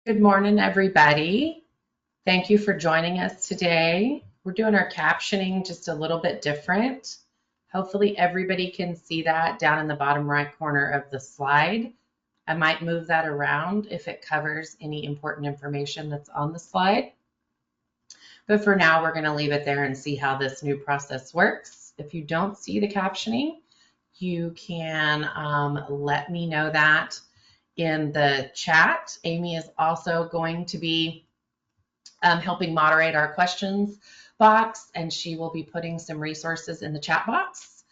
Good morning, everybody. Thank you for joining us today. We're doing our captioning just a little bit different. Hopefully everybody can see that down in the bottom right corner of the slide. I might move that around if it covers any important information that's on the slide. But for now, we're going to leave it there and see how this new process works. If you don't see the captioning, you can let me know that in the chat. Amy is also going to be helping moderate our questions box, and she will be putting some resources in the chat box.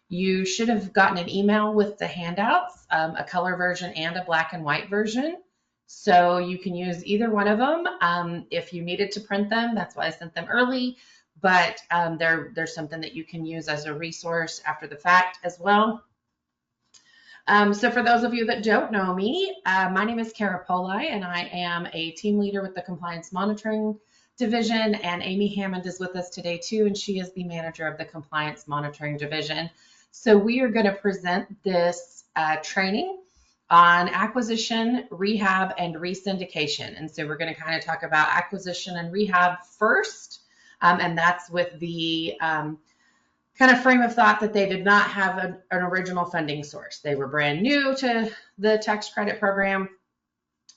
You should have gotten an email with the handouts, a color version and a black and white version. So you can use either one of them. If you needed to print them, that's why I sent them early, but there's something that you can use as a resource after the fact as well. So for those of you that don't know me, my name is Kara Poli, and I am a team leader with the Compliance Monitoring Division, and Amy Hammond is with us today too, and she is the manager of the Compliance Monitoring Division. So we are going to present this training on acquisition, rehab, and re-syndication. And so we're going to kind of talk about acquisition and rehab first, and that's with the kind of frame of thought that they did not have an original funding source. They were brand new to the tax credit program,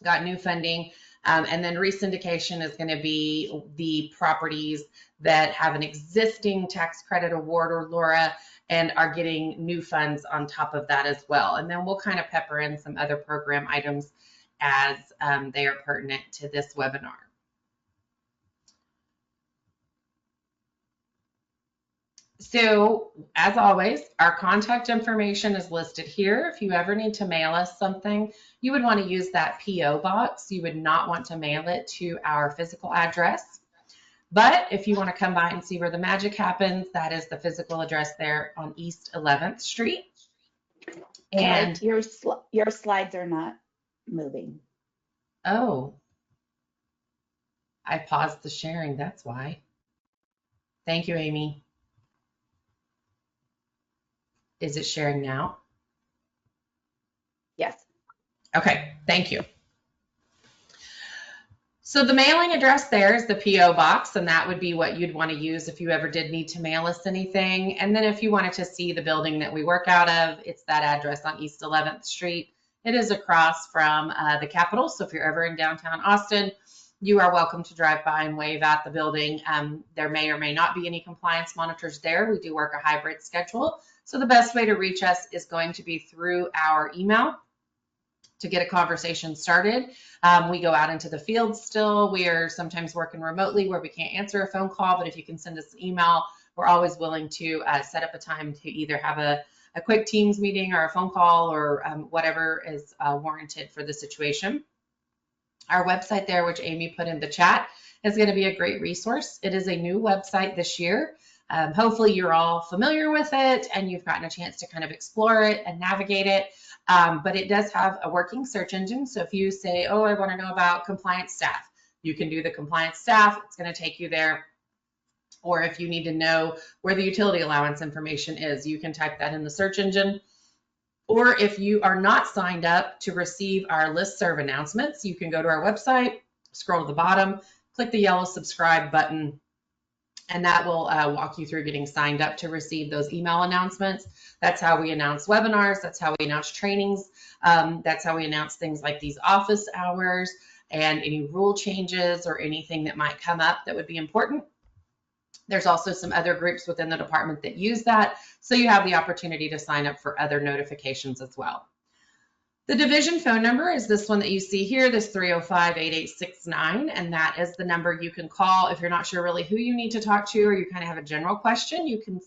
got new funding, and then re-syndication is going to be the properties that have an existing tax credit award or LORA and are getting new funds on top of that as well. And then we'll kind of pepper in some other program items as they are pertinent to this webinar. So as always, our contact information is listed here. If you ever need to mail us something, you would want to use that PO box. You would not want to mail it to our physical address. But if you want to come by and see where the magic happens, that is the physical address there on East 11th Street. And your slides are not moving. Oh, I paused the sharing. That's why. Thank you, Amy. Is it sharing now? Yes. Okay, thank you. So the mailing address there is the PO box, and that would be what you'd want to use if you ever did need to mail us anything. And then if you wanted to see the building that we work out of, it's that address on East 11th Street. It is across from the Capitol. So if you're ever in downtown Austin, you are welcome to drive by and wave at the building. There may or may not be any compliance monitors there. We do work a hybrid schedule. So the best way to reach us is going to be through our email to get a conversation started. We go out into the field still. We are sometimes working remotely where we can't answer a phone call, but if you can send us an email, we're always willing to set up a time to either have a quick Teams meeting or a phone call or whatever is warranted for the situation. Our website there, which Amy put in the chat, is going to be a great resource. It is a new website this year. Hopefully you're all familiar with it and you've gotten a chance to kind of explore it and navigate it. But it does have a working search engine. So if you say, oh, I want to know about compliance staff, you can do the compliance staff. It's going to take you there. Or if you need to know where the utility allowance information is, you can type that in the search engine. Or if you are not signed up to receive our listserv announcements, you can go to our website, scroll to the bottom, click the yellow subscribe button, and that will walk you through getting signed up to receive those email announcements. That's how we announce webinars. That's how we announce trainings. That's how we announce things like these office hours and any rule changes or anything that might come up that would be important. There's also some other groups within the department that use that. So you have the opportunity to sign up for other notifications as well. The division phone number is this one that you see here, this 305-8869, and that is the number you can call if you're not sure really who you need to talk to or you kind of have a general question. You can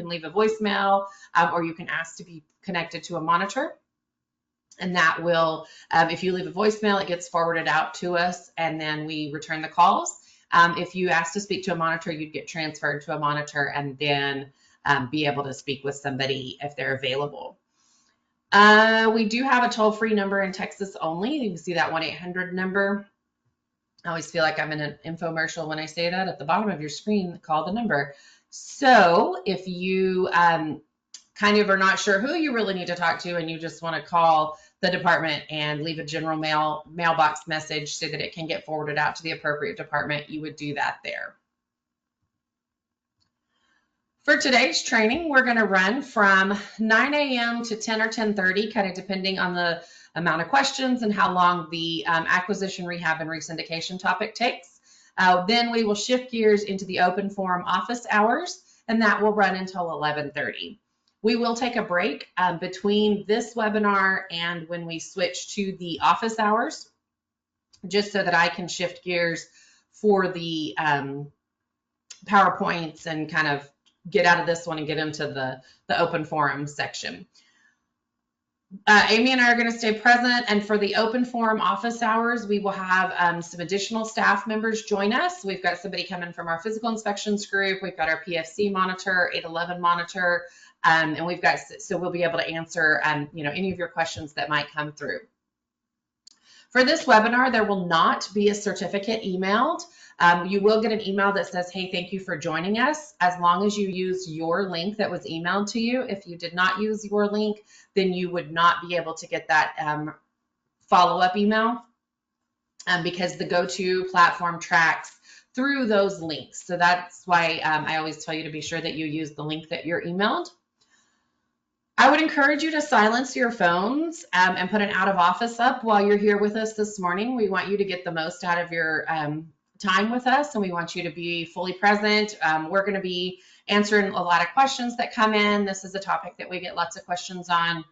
leave a voicemail or you can ask to be connected to a monitor. And that will, if you leave a voicemail, it gets forwarded out to us and then we return the calls. If you ask to speak to a monitor, you'd get transferred to a monitor and then be able to speak with somebody if they're available. We do have a toll-free number in Texas only. You can see that 1-800 number. I always feel like I'm in an infomercial when I say that. At the bottom of your screen, call the number. So if you kind of are not sure who you really need to talk to and you just want to call the department and leave a general mailbox message so that it can get forwarded out to the appropriate department, you would do that there. For today's training, we're going to run from 9 a.m. to 10 or 10:30, kind of depending on the amount of questions and how long the acquisition, rehab, and re-syndication topic takes. Then we will shift gears into the open forum office hours, and that will run until 11:30. We will take a break between this webinar and when we switch to the office hours, just so that I can shift gears for the PowerPoints and kind of get out of this one and get into the open forum section. Amy and I are going to stay present, and for the open forum office hours, we will have some additional staff members join us. We've got somebody coming from our physical inspections group. We've got our PFC monitor, 811 monitor, and we've got, so we'll be able to answer any of your questions that might come through. For this webinar, there will not be a certificate emailed. You will get an email that says, hey, thank you for joining us, as long as you use your link that was emailed to you. If you did not use your link, then you would not be able to get that follow-up email because the GoTo platform tracks through those links. So that's why I always tell you to be sure that you use the link that you're emailed. I would encourage you to silence your phones and put an out of office up while you're here with us this morning. We want you to get the most out of your time with us, and we want you to be fully present. We're going to be answering a lot of questions that come in. This is a topic that we get lots of questions on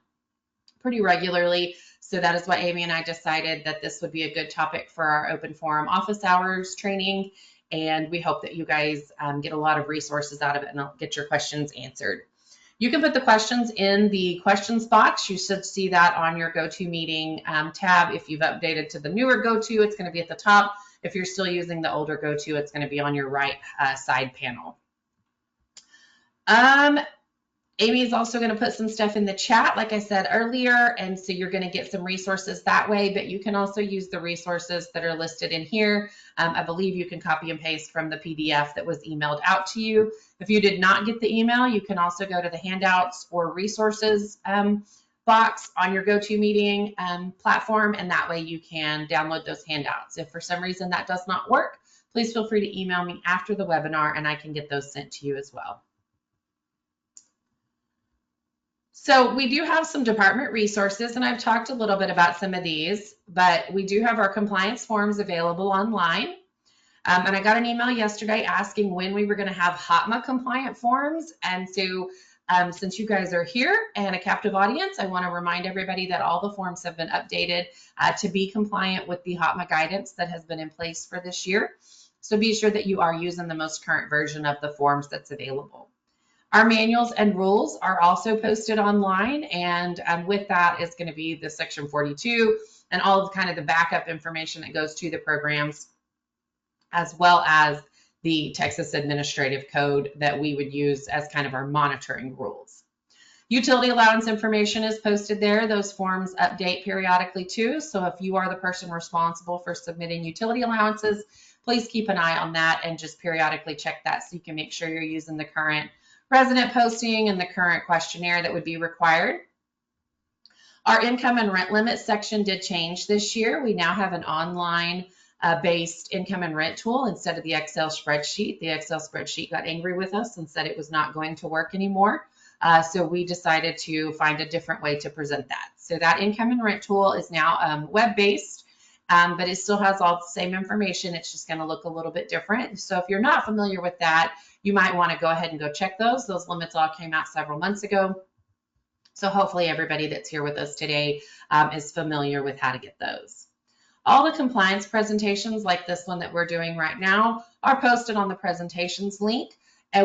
pretty regularly. So that is why Amy and I decided that this would be a good topic for our open forum office hours training. And we hope that you guys get a lot of resources out of it and get your questions answered. You can put the questions in the questions box. You should see that on your GoToMeeting tab. If you've updated to the newer GoTo, it's going to be at the top. If you're still using the older GoTo, it's going to be on your right side panel. Amy is also going to put some stuff in the chat, like I said earlier, and so you're going to get some resources that way, but you can also use the resources that are listed in here. I believe you can copy and paste from the PDF that was emailed out to you. If you did not get the email, you can also go to the handouts or resources box on your GoToMeeting platform, and that way you can download those handouts. If for some reason that does not work, please feel free to email me after the webinar and I can get those sent to you as well. So we do have some department resources, and I've talked a little bit about some of these, but we do have our compliance forms available online. And I got an email yesterday asking when we were going to have HOTMA compliant forms. And so since you guys are here and a captive audience, I want to remind everybody that all the forms have been updated to be compliant with the HOTMA guidance that has been in place for this year. So be sure that you are using the most current version of the forms that's available. Our manuals and rules are also posted online, and with that is going to be the Section 42 and all of kind of the backup information that goes to the programs, as well as the Texas Administrative Code that we would use as kind of our monitoring rules. Utility allowance information is posted there. Those forms update periodically too, so if you are the person responsible for submitting utility allowances, please keep an eye on that and just periodically check that so you can make sure you're using the current resident posting and the current questionnaire that would be required. Our income and rent limit section did change this year. We now have an online based income and rent tool instead of the Excel spreadsheet. The Excel spreadsheet got angry with us and said it was not going to work anymore. So we decided to find a different way to present that. So that income and rent tool is now web-based, but it still has all the same information. It's just going to look a little bit different. So if you're not familiar with that, you might want to go ahead and go check those. Those limits all came out several months ago. So hopefully everybody that's here with us today is familiar with how to get those. All the compliance presentations like this one that we're doing right now are posted on the presentations link,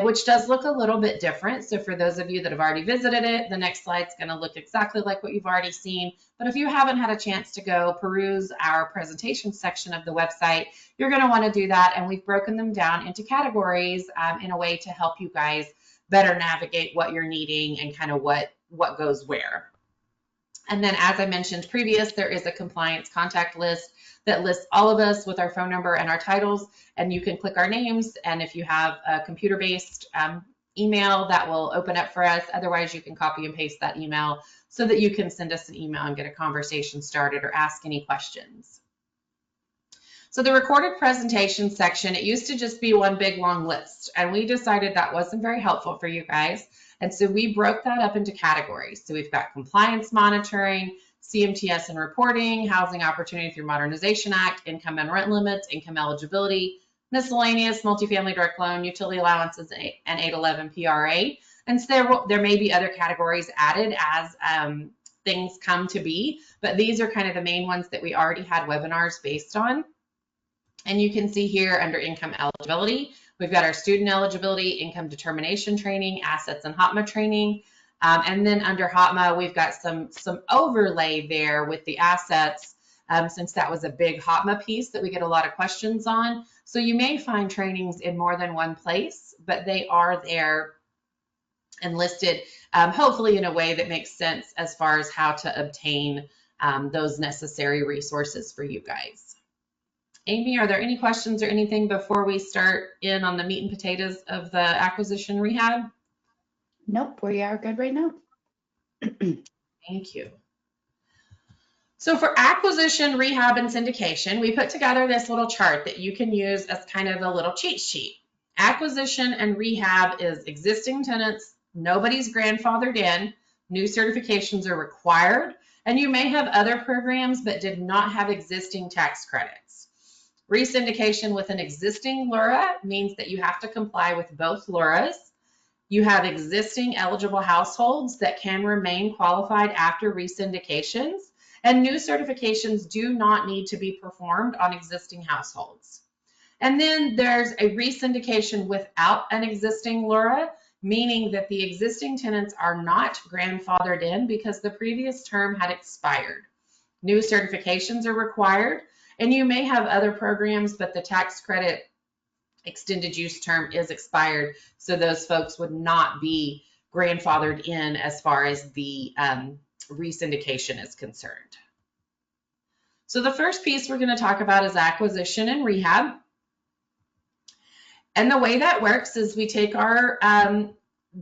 which does look a little bit different. So for those of you that have already visited it, the next slide's going to look exactly like what you've already seen. But if you haven't had a chance to go peruse our presentation section of the website, you're going to want to do that. And we've broken them down into categories in a way to help you guys better navigate what you're needing and kind of what goes where. And then, as I mentioned previous, there is a compliance contact list that lists all of us with our phone number and our titles, and you can click our names. And if you have a computer-based email that will open up for us. Otherwise, you can copy and paste that email so that you can send us an email and get a conversation started or ask any questions. So the recorded presentation section, it used to just be one big long list, and we decided that wasn't very helpful for you guys. And so we broke that up into categories. So we've got compliance monitoring, CMTS and reporting, housing opportunity through modernization act, income and rent limits, income eligibility, miscellaneous, multifamily direct loan, utility allowances, and 811 PRA. And so there may be other categories added as things come to be, but these are kind of the main ones that we already had webinars based on. And you can see here under income eligibility, we've got our student eligibility, income determination training, assets and HOTMA training. And then under HOTMA, we've got some overlay there with the assets, since that was a big HOTMA piece that we get a lot of questions on. So you may find trainings in more than one place, but they are there and listed, hopefully in a way that makes sense as far as how to obtain those necessary resources for you guys. Amy, are there any questions or anything before we start in on the meat and potatoes of the acquisition rehab? Nope, we are good right now. Thank you. So for acquisition, rehab, and syndication, we put together this little chart that you can use as kind of a little cheat sheet. Acquisition and rehab is existing tenants, nobody's grandfathered in, new certifications are required, and you may have other programs but did not have existing tax credits. Re-syndication with an existing LURA means that you have to comply with both LURAs. You have existing eligible households that can remain qualified after re-syndications, and new certifications do not need to be performed on existing households. And then there's a re-syndication without an existing LURA, meaning that the existing tenants are not grandfathered in because the previous term had expired. New certifications are required, and you may have other programs, but the tax credit extended use term is expired, so those folks would not be grandfathered in as far as the re-syndication is concerned. So the first piece we're going to talk about is acquisition and rehab. And the way that works is we take our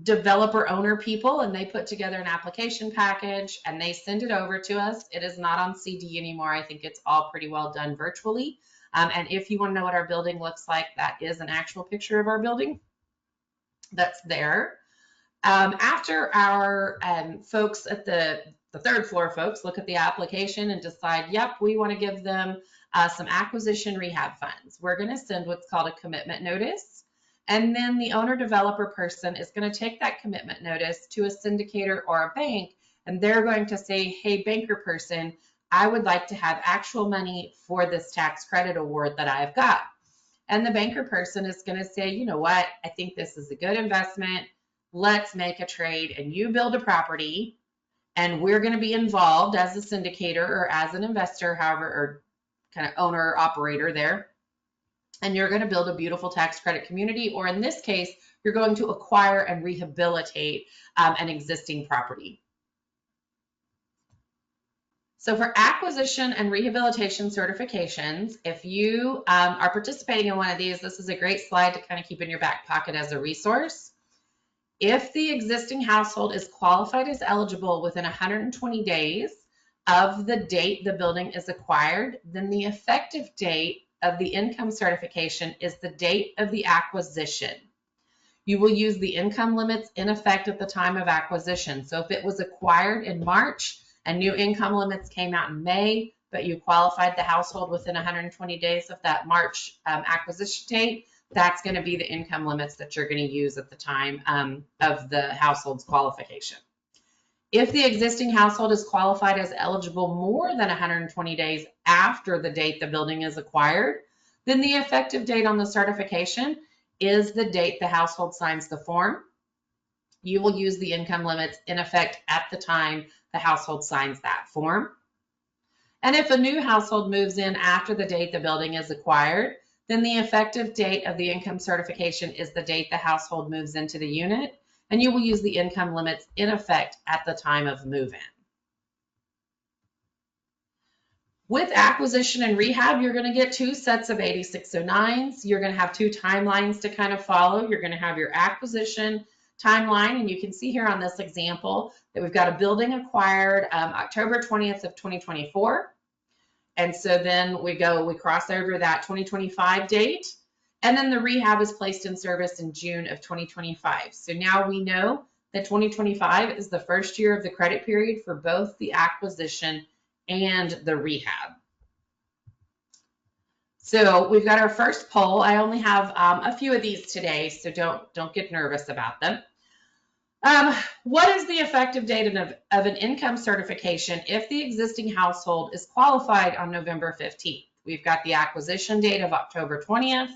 developer owner people and they put together an application package and they send it over to us. It is not on CD anymore. I think it's all pretty well done virtually. And if you want to know what our building looks like, that is an actual picture of our building that's there. After our folks at the third floor folks look at the application and decide, yep, we want to give them some acquisition rehab funds, we're going to send what's called a commitment notice. And then the owner developer person is going to take that commitment notice to a syndicator or a bank, and they're going to say, hey, banker person, I would like to have actual money for this tax credit award that I've got. And the banker person is going to say, you know what, I think this is a good investment. Let's make a trade, and you build a property, and we're going to be involved as a syndicator or as an investor, however, or kind of owner or operator there. And you're going to build a beautiful tax credit community, or in this case, you're going to acquire and rehabilitate an existing property. So for acquisition and rehabilitation certifications, if you are participating in one of these, this is a great slide to kind of keep in your back pocket as a resource. If the existing household is qualified as eligible within 120 days of the date the building is acquired, then the effective date of the income certification is the date of the acquisition. You will use the income limits in effect at the time of acquisition. So if it was acquired in March and new income limits came out in May, but you qualified the household within 120 days of that March acquisition date, that's going to be the income limits that you're going to use at the time of the household's qualification. If the existing household is qualified as eligible more than 120 days after the date the building is acquired, then the effective date on the certification is the date the household signs the form. You will use the income limits in effect at the time the household signs that form. And if a new household moves in after the date the building is acquired, then the effective date of the income certification is the date the household moves into the unit, and you will use the income limits in effect at the time of move-in. With acquisition and rehab, you're going to get two sets of 8609s. You're going to have two timelines to kind of follow. You're going to have your acquisition timeline, and you can see here on this example that we've got a building acquired October 20th of 2024. And so then we cross over that 2025 date, and then the rehab is placed in service in June of 2025. So now we know that 2025 is the first year of the credit period for both the acquisition and the rehab. So we've got our first poll. I only have a few of these today, so don't get nervous about them. What is the effective date of an income certification if the existing household is qualified on November 15th? We've got the acquisition date of October 20th,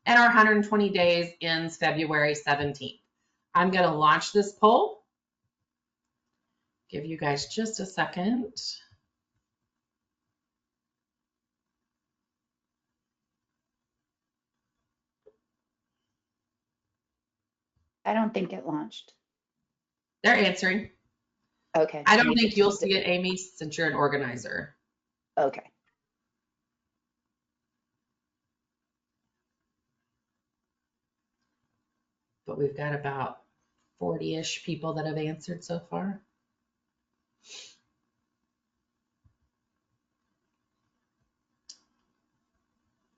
and our 120 days ends February 17th. I'm going to launch this poll. Give you guys just a second. I don't think it launched. They're answering. Okay. I don't think you'll see it, Amy, since you're an organizer. Okay. But we've got about 40-ish people that have answered so far.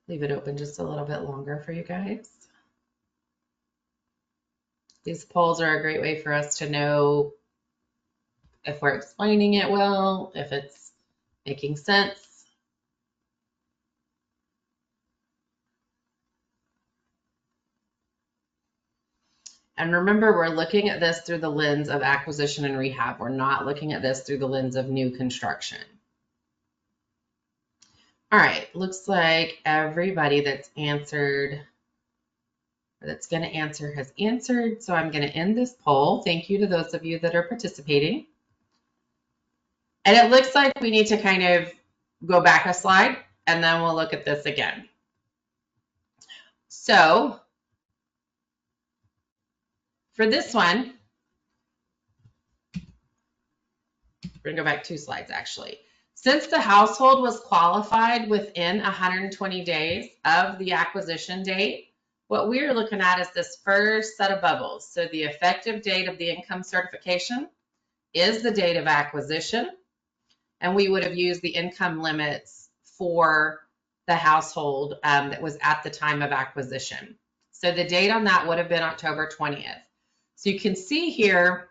Leave it open just a little bit longer for you guys. These polls are a great way for us to know if we're explaining it well, if it's making sense. And remember, we're looking at this through the lens of acquisition and rehab. We're not looking at this through the lens of new construction. All right, looks like everybody that's answered, or that's going to answer, has answered. So I'm going to end this poll. Thank you to those of you that are participating. And it looks like we need to kind of go back a slide, and then we'll look at this again. So for this one, we're going to go back 2 slides actually. Since the household was qualified within 120 days of the acquisition date, what we're looking at is this first set of bubbles. So the effective date of the income certification is the date of acquisition, and we would have used the income limits for the household that was at the time of acquisition. So the date on that would have been October 20th. So you can see here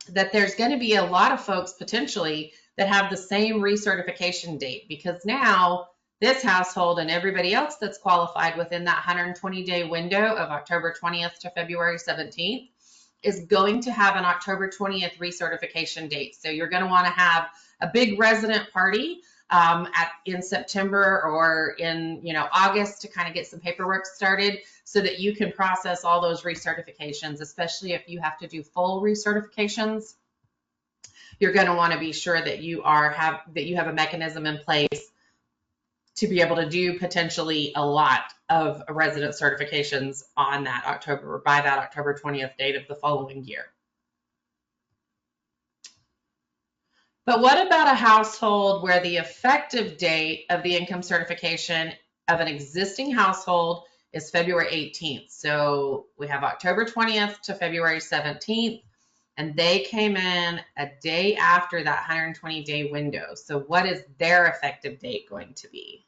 that there's going to be a lot of folks potentially that have the same recertification date, because now this household and everybody else that's qualified within that 120-day window of October 20th to February 17th is going to have an October 20th recertification date. So you're going to want to have a big resident party in September or in August to kind of get some paperwork started so that you can process all those recertifications, especially if you have to do full recertifications. You're going to want to be sure that you have a mechanism in place to be able to do potentially a lot of resident certifications on that October, or by that October 20th date of the following year. But what about a household where the effective date of the income certification of an existing household is February 18th? So we have October 20th to February 17th, and they came in a day after that 120-day window. So what is their effective date going to be?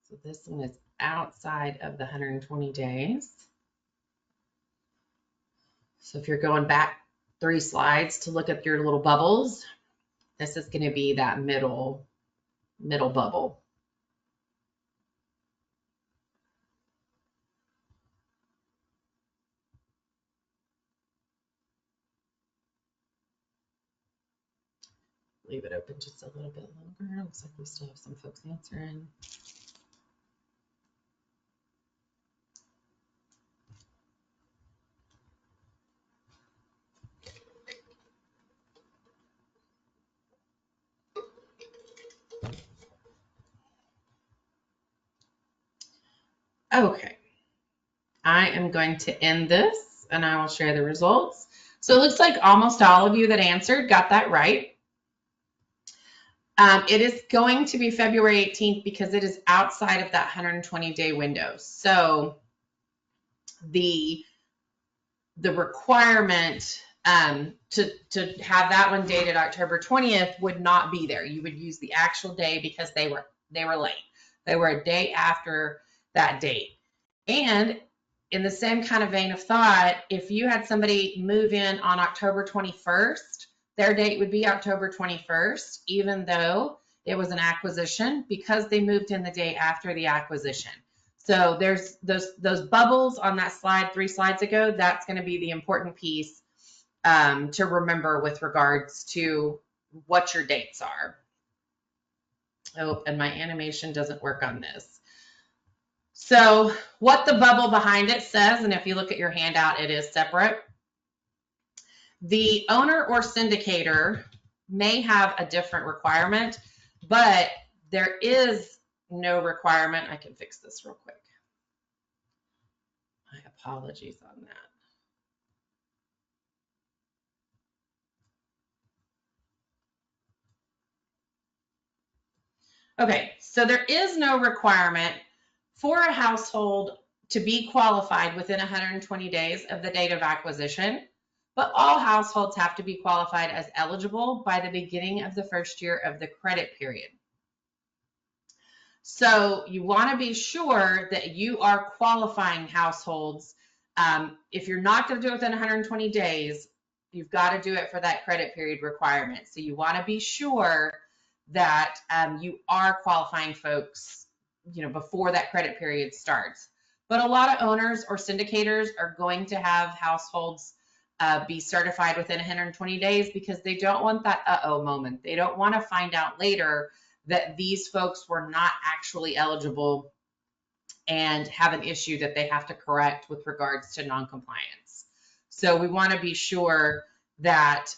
So this one is outside of the 120 days. So if you're going back 3 slides to look at your little bubbles, this is going to be that middle bubble. Leave it open just a little bit longer. Looks like we still have some folks answering. Okay. I am going to end this and I will share the results. So it looks like almost all of you that answered got that right. It is going to be February 18th because it is outside of that 120-day window. So the requirement to have that one dated October 20th would not be there. You would use the actual day because they were late. They were a day after that date. And in the same kind of vein of thought, if you had somebody move in on October 21st, their date would be October 21st, even though it was an acquisition, because they moved in the day after the acquisition. So there's those bubbles on that slide 3 slides ago. That's going to be the important piece to remember with regards to what your dates are. Oh, and my animation doesn't work on this. So what the bubble behind it says, and if you look at your handout, it is separate. The owner or syndicator may have a different requirement, but there is no requirement. I can fix this real quick. My apologies on that. Okay, so there is no requirement for a household to be qualified within 120 days of the date of acquisition, but all households have to be qualified as eligible by the beginning of the first year of the credit period. So you want to be sure that you are qualifying households. If you're not going to do it within 120 days, you've got to do it for that credit period requirement. So you want to be sure that you are qualifying folks, before that credit period starts. But a lot of owners or syndicators are going to have households be certified within 120 days because they don't want that uh-oh moment. They don't want to find out later that these folks were not actually eligible and have an issue that they have to correct with regards to noncompliance. So we want to be sure that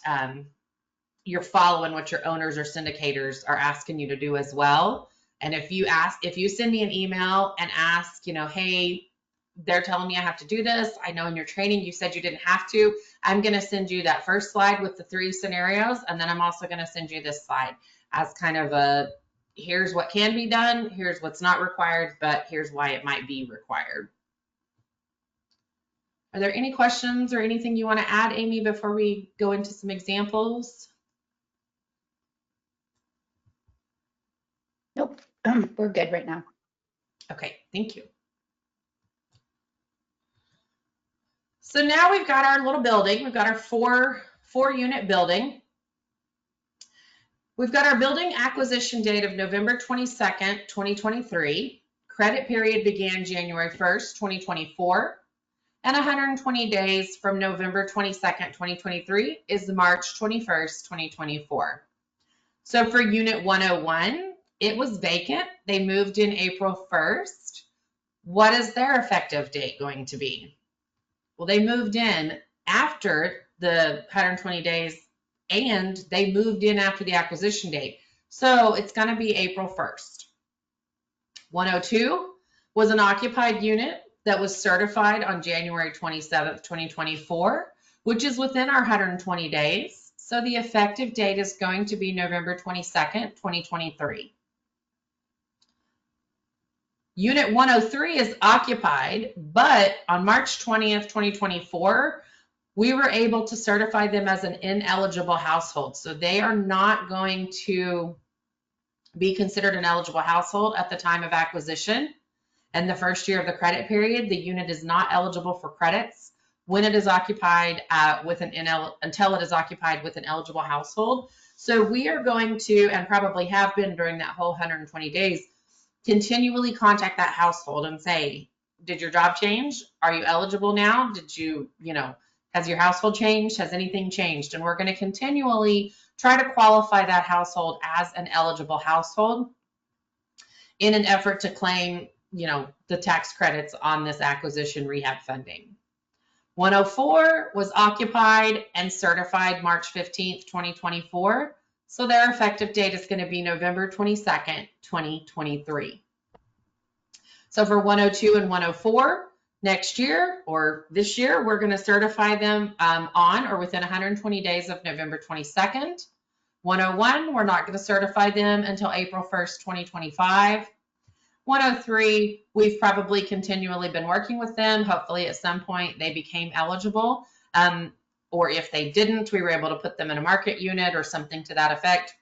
you're following what your owners or syndicators are asking you to do as well. And if you send me an email and ask, hey, they're telling me I have to do this. I know in your training you said you didn't have to. I'm going to send you that first slide with the 3 scenarios, and then I'm also going to send you this slide as kind of a here's what can be done, here's what's not required, but here's why it might be required. Are there any questions or anything you want to add, Amy, before we go into some examples? Nope, we're good right now. Okay, thank you. So now we've got our little building. We've got our four unit building. We've got our building acquisition date of November 22nd, 2023. Credit period began January 1st, 2024. And 120 days from November 22nd, 2023 is March 21st, 2024. So for unit 101, it was vacant. They moved in April 1st. What is their effective date going to be? Well, they moved in after the 120 days and they moved in after the acquisition date. So it's going to be April 1st. 102 was an occupied unit that was certified on January 27th, 2024, which is within our 120 days. So the effective date is going to be November 22nd, 2023. Unit 103 is occupied, but on March 20th, 2024, we were able to certify them as an ineligible household. So they are not going to be considered an eligible household at the time of acquisition. And the first year of the credit period, the unit is not eligible for credits when it is occupied until it is occupied with an eligible household. So we are going to, and probably have been during that whole 120 days, continually contact that household and say, did your job change? Are you eligible now? Did you, has your household changed? Has anything changed? And we're going to continually try to qualify that household as an eligible household in an effort to claim, the tax credits on this acquisition rehab funding. 104 was occupied and certified March 15th, 2024. So their effective date is going to be November 22nd, 2023. So for 102 and 104, Next year or this year, we're going to certify them on or within 120 days of November 22nd. 101, we're not going to certify them until April 1st, 2025. 103, we've probably continually been working with them. Hopefully at some point they became eligible. Or if they didn't, we were able to put them in a market unit or something to that effect.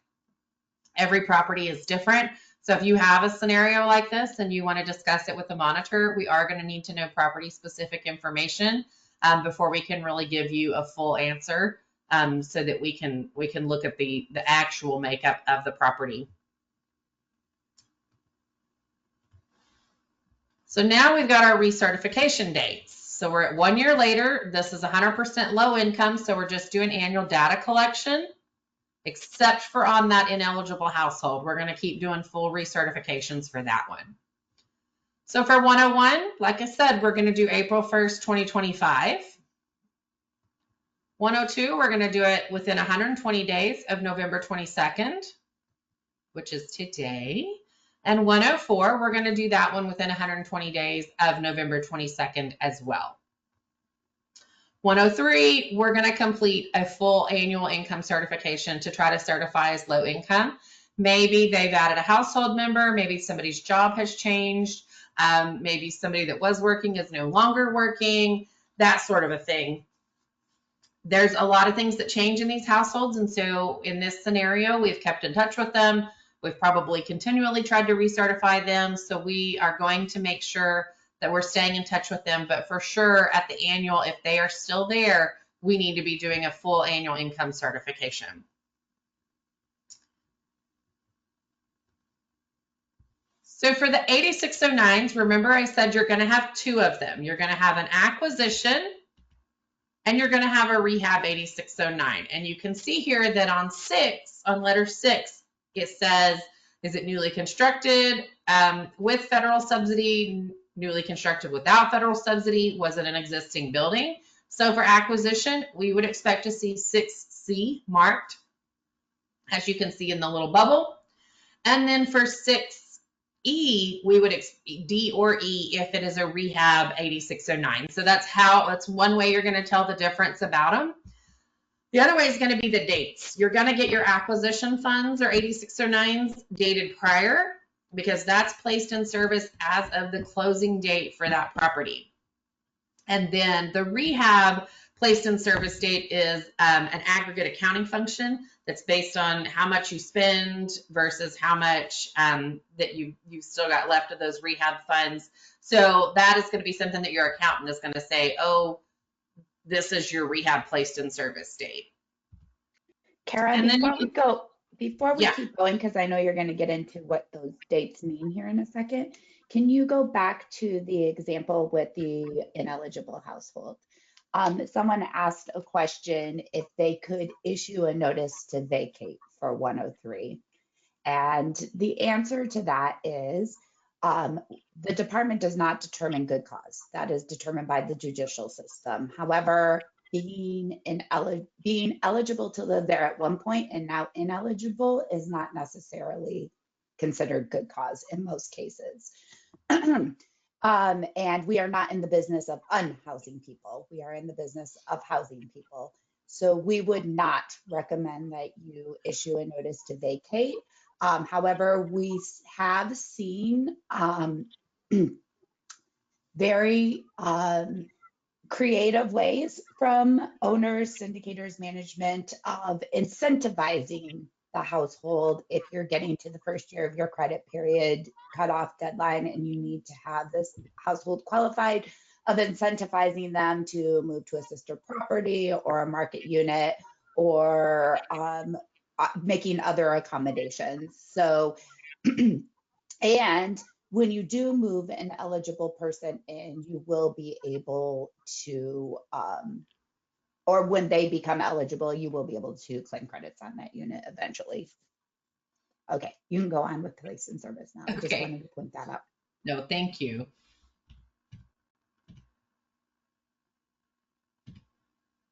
Every property is different. So if you have a scenario like this and you want to discuss it with the monitor, we are going to need to know property specific information before we can really give you a full answer, so that we can look at the actual makeup of the property. So now we've got our recertification dates. So we're at 1 year later. This is 100% low income, so we're just doing annual data collection. Except for on that ineligible household. We're going to keep doing full recertifications for that one. So for 101, like I said, we're going to do April 1st, 2025. 102, we're going to do it within 120 days of November 22nd, which is today. And 104, we're going to do that one within 120 days of November 22nd as well. 103, we're going to complete a full annual income certification to try to certify as low income. Maybe they've added a household member, maybe somebody's job has changed, maybe somebody that was working is no longer working, that sort of a thing. There's a lot of things that change in these households, and so in this scenario, we've kept in touch with them. We've probably continually tried to recertify them, so we are going to make sure that we're staying in touch with them, but for sure at the annual, if they are still there, we need to be doing a full annual income certification. So for the 8609s, remember I said you're going to have two of them. You're going to have an acquisition and you're going to have a rehab 8609. And you can see here that on letter 6, it says, is it newly constructed with federal subsidy, newly constructed without federal subsidy? Was it an existing building? So for acquisition, we would expect to see 6C marked, as you can see in the little bubble. And then for 6E, we would D or E if it is a rehab 8609. So that's one way you're going to tell the difference about them. The other way is going to be the dates. You're going to get your acquisition funds or 8609s dated prior, because that's placed in service as of the closing date for that property. And then the rehab placed in service date is an aggregate accounting function that's based on how much you spend versus how much that you still got left of those rehab funds. So that is going to be something that your accountant is going to say, oh, this is your rehab placed in service date. Kara, and before we keep going, because I know you're going to get into what those dates mean here in a second, can you go back to the example with the ineligible household? Someone asked a question if they could issue a notice to vacate for 103. And the answer to that is the department does not determine good cause. That is determined by the judicial system. However, being eligible to live there at one point and now ineligible is not necessarily considered good cause in most cases. And we are not in the business of unhousing people. We are in the business of housing people. So we would not recommend that you issue a notice to vacate. However, we have seen very creative ways from owners, syndicators, management of incentivizing the household. If you're getting to the first year of your credit period cutoff deadline and you need to have this household qualified, of incentivizing them to move to a sister property or a market unit or making other accommodations. So, and when you do move an eligible person in, you will be able to, or when they become eligible, you will be able to claim credits on that unit eventually. Okay, you can go on with place in service now. I just wanted to point that out. No, thank you.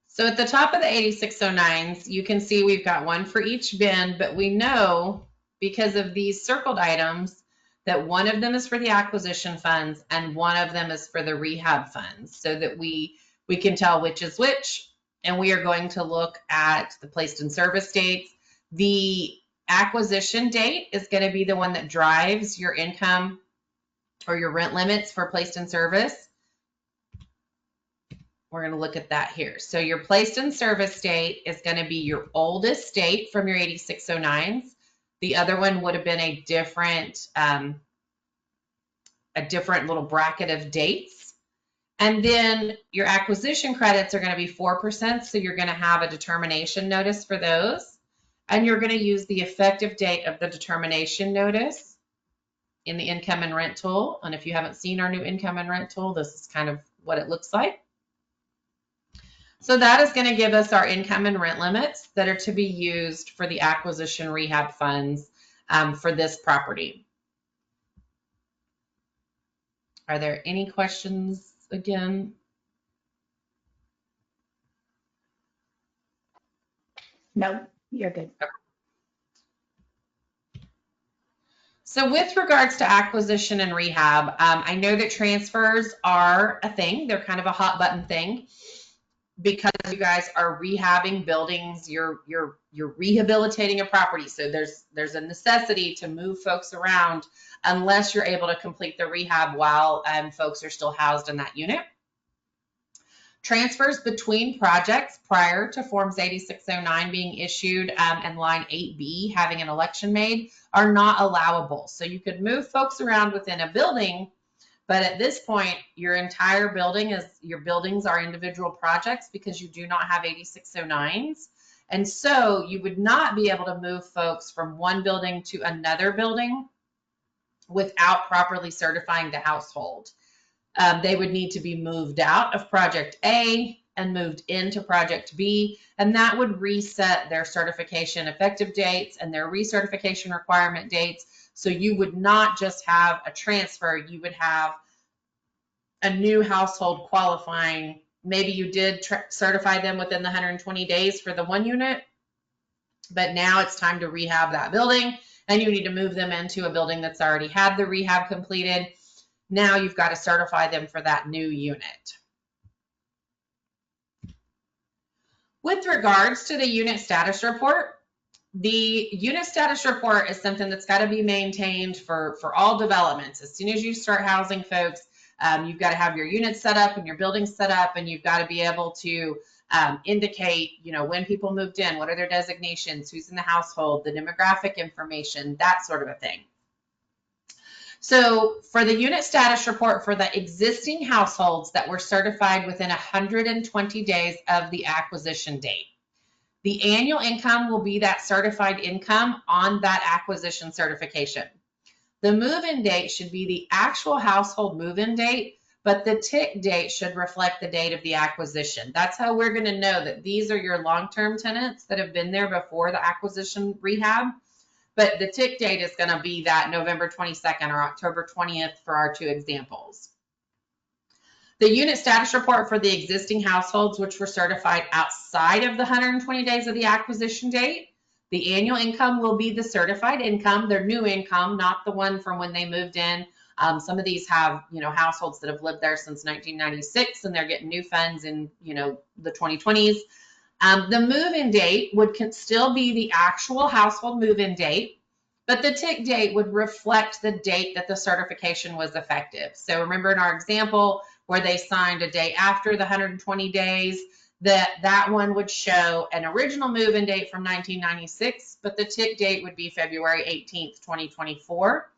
So at the top of the 8609s, you can see we've got one for each bin, but we know because of these circled items that one of them is for the acquisition funds and one of them is for the rehab funds, so that we can tell which is which. And we are going to look at the placed in service dates. The acquisition date is going to be the one that drives your income or your rent limits for placed in service. We're going to look at that here. So your placed in service date is going to be your oldest date from your 8609s. The other one would have been a different little bracket of dates. And then your acquisition credits are going to be 4%. So you're going to have a determination notice for those. And you're going to use the effective date of the determination notice in the income and rent tool. And if you haven't seen our new income and rent tool, this is kind of what it looks like. So that is going to give us our income and rent limits that are to be used for the acquisition rehab funds for this property. Are there any questions again? No, you're good. Okay. So with regards to acquisition and rehab, I know that transfers are a thing. They're kind of a hot button thing, because you guys are rehabbing buildings, you're rehabilitating a property. So there's a necessity to move folks around unless you're able to complete the rehab while folks are still housed in that unit. Transfers between projects prior to Forms 8609 being issued and line 8B having an election made are not allowable. So you could move folks around within a building, but at this point, your entire building your buildings are individual projects because you do not have 8609s. And so you would not be able to move folks from one building to another building without properly certifying the household. They would need to be moved out of Project A and moved into Project B, and that would reset their certification effective dates and their recertification requirement dates. So you would not just have a transfer, you would have a new household qualifying. Maybe you did certify them within the 120 days for the one unit, but now it's time to rehab that building and you need to move them into a building that's already had the rehab completed. Now you've got to certify them for that new unit. With regards to the unit status report, the unit status report is something that's got to be maintained for all developments. As soon as you start housing folks, you've got to have your units set up and your buildings set up, and you've got to be able to indicate, when people moved in, what are their designations, who's in the household, the demographic information, that sort of a thing. So for the unit status report for the existing households that were certified within 120 days of the acquisition date, the annual income will be that certified income on that acquisition certification. The move-in date should be the actual household move-in date, but the TIC date should reflect the date of the acquisition. That's how we're going to know that these are your long-term tenants that have been there before the acquisition rehab. But the TIC date is going to be that November 22nd or October 20th for our two examples. The unit status report for the existing households which were certified outside of the 120 days of the acquisition date, the annual income will be the certified income, their new income, not the one from when they moved in. Some of these have, households that have lived there since 1996 and they're getting new funds in, the 2020s. The move-in date would still be the actual household move-in date, but the TIC date would reflect the date that the certification was effective. So remember in our example where they signed a day after the 120 days, that one would show an original move-in date from 1996, but the TIC date would be February 18th, 2024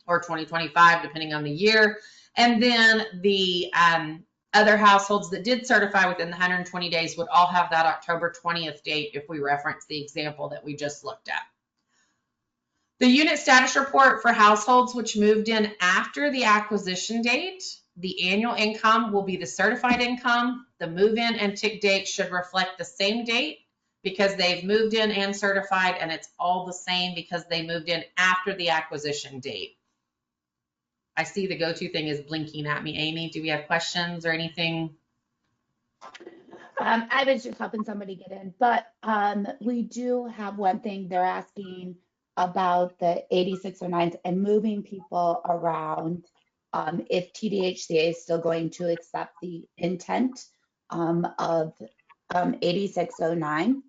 or 2025, depending on the year. And then the other households that did certify within the 120 days would all have that October 20th date if we reference the example that we just looked at. The unit status report for households which moved in after the acquisition date, the annual income will be the certified income. The move-in and TIC date should reflect the same date because they've moved in and certified, and it's all the same because they moved in after the acquisition date. I see the go-to thing is blinking at me. Amy, do we have questions or anything? I was just helping somebody get in, but we do have one thing they're asking. about the 8609s and moving people around, if TDHCA is still going to accept the intent of 8609.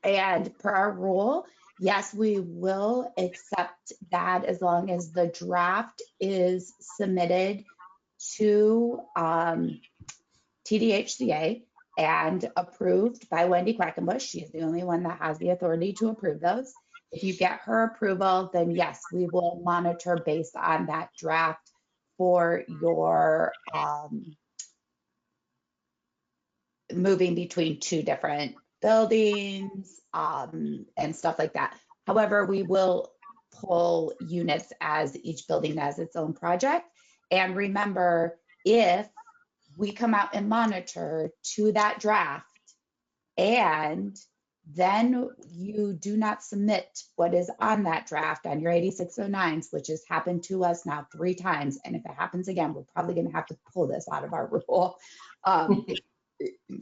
And per our rule, yes, we will accept that as long as the draft is submitted to TDHCA and approved by Wendy Quackenbush. She's the only one that has the authority to approve those. If you get her approval, then yes, we will monitor based on that draft for your moving between two different buildings and stuff like that. However, we will pull units as each building has its own project. And remember, if we come out and monitor to that draft and then you do not submit what is on that draft on your 8609s, which has happened to us now 3 times. And if it happens again, we're probably going to have to pull this out of our rule.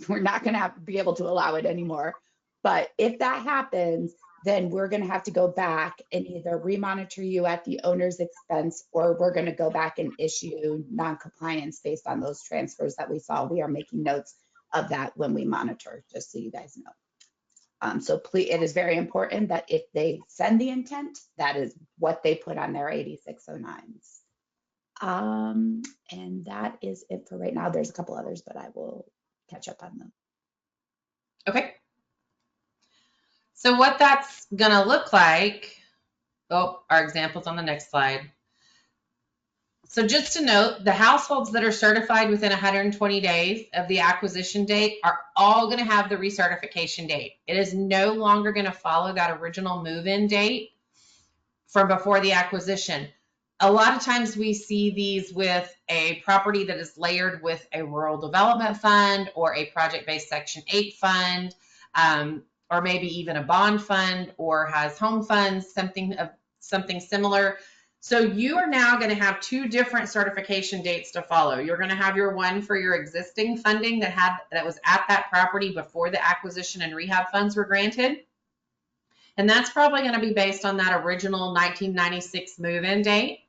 We're not going to be able to allow it anymore. But if that happens, then we're going to have to go back and either remonitor you at the owner's expense, or we're going to go back and issue non-compliance based on those transfers that we saw. We are making notes of that when we monitor, just so you guys know. So please, it is very important that if they send the intent, that is what they put on their 8609s. And that is it for right now. There's a couple others, but I will catch up on them. Okay. So what that's going to look like, our example's on the next slide. So just to note, the households that are certified within 120 days of the acquisition date are all going to have the recertification date. It is no longer going to follow that original move-in date from before the acquisition. A lot of times we see these with a property that is layered with a rural development fund or a project-based Section 8 fund, or maybe even a bond fund, or has home funds, something similar. So you are now going to have 2 different certification dates to follow. You're going to have your one for your existing funding that was at that property before the acquisition and rehab funds were granted. And that's probably going to be based on that original 1996 move-in date.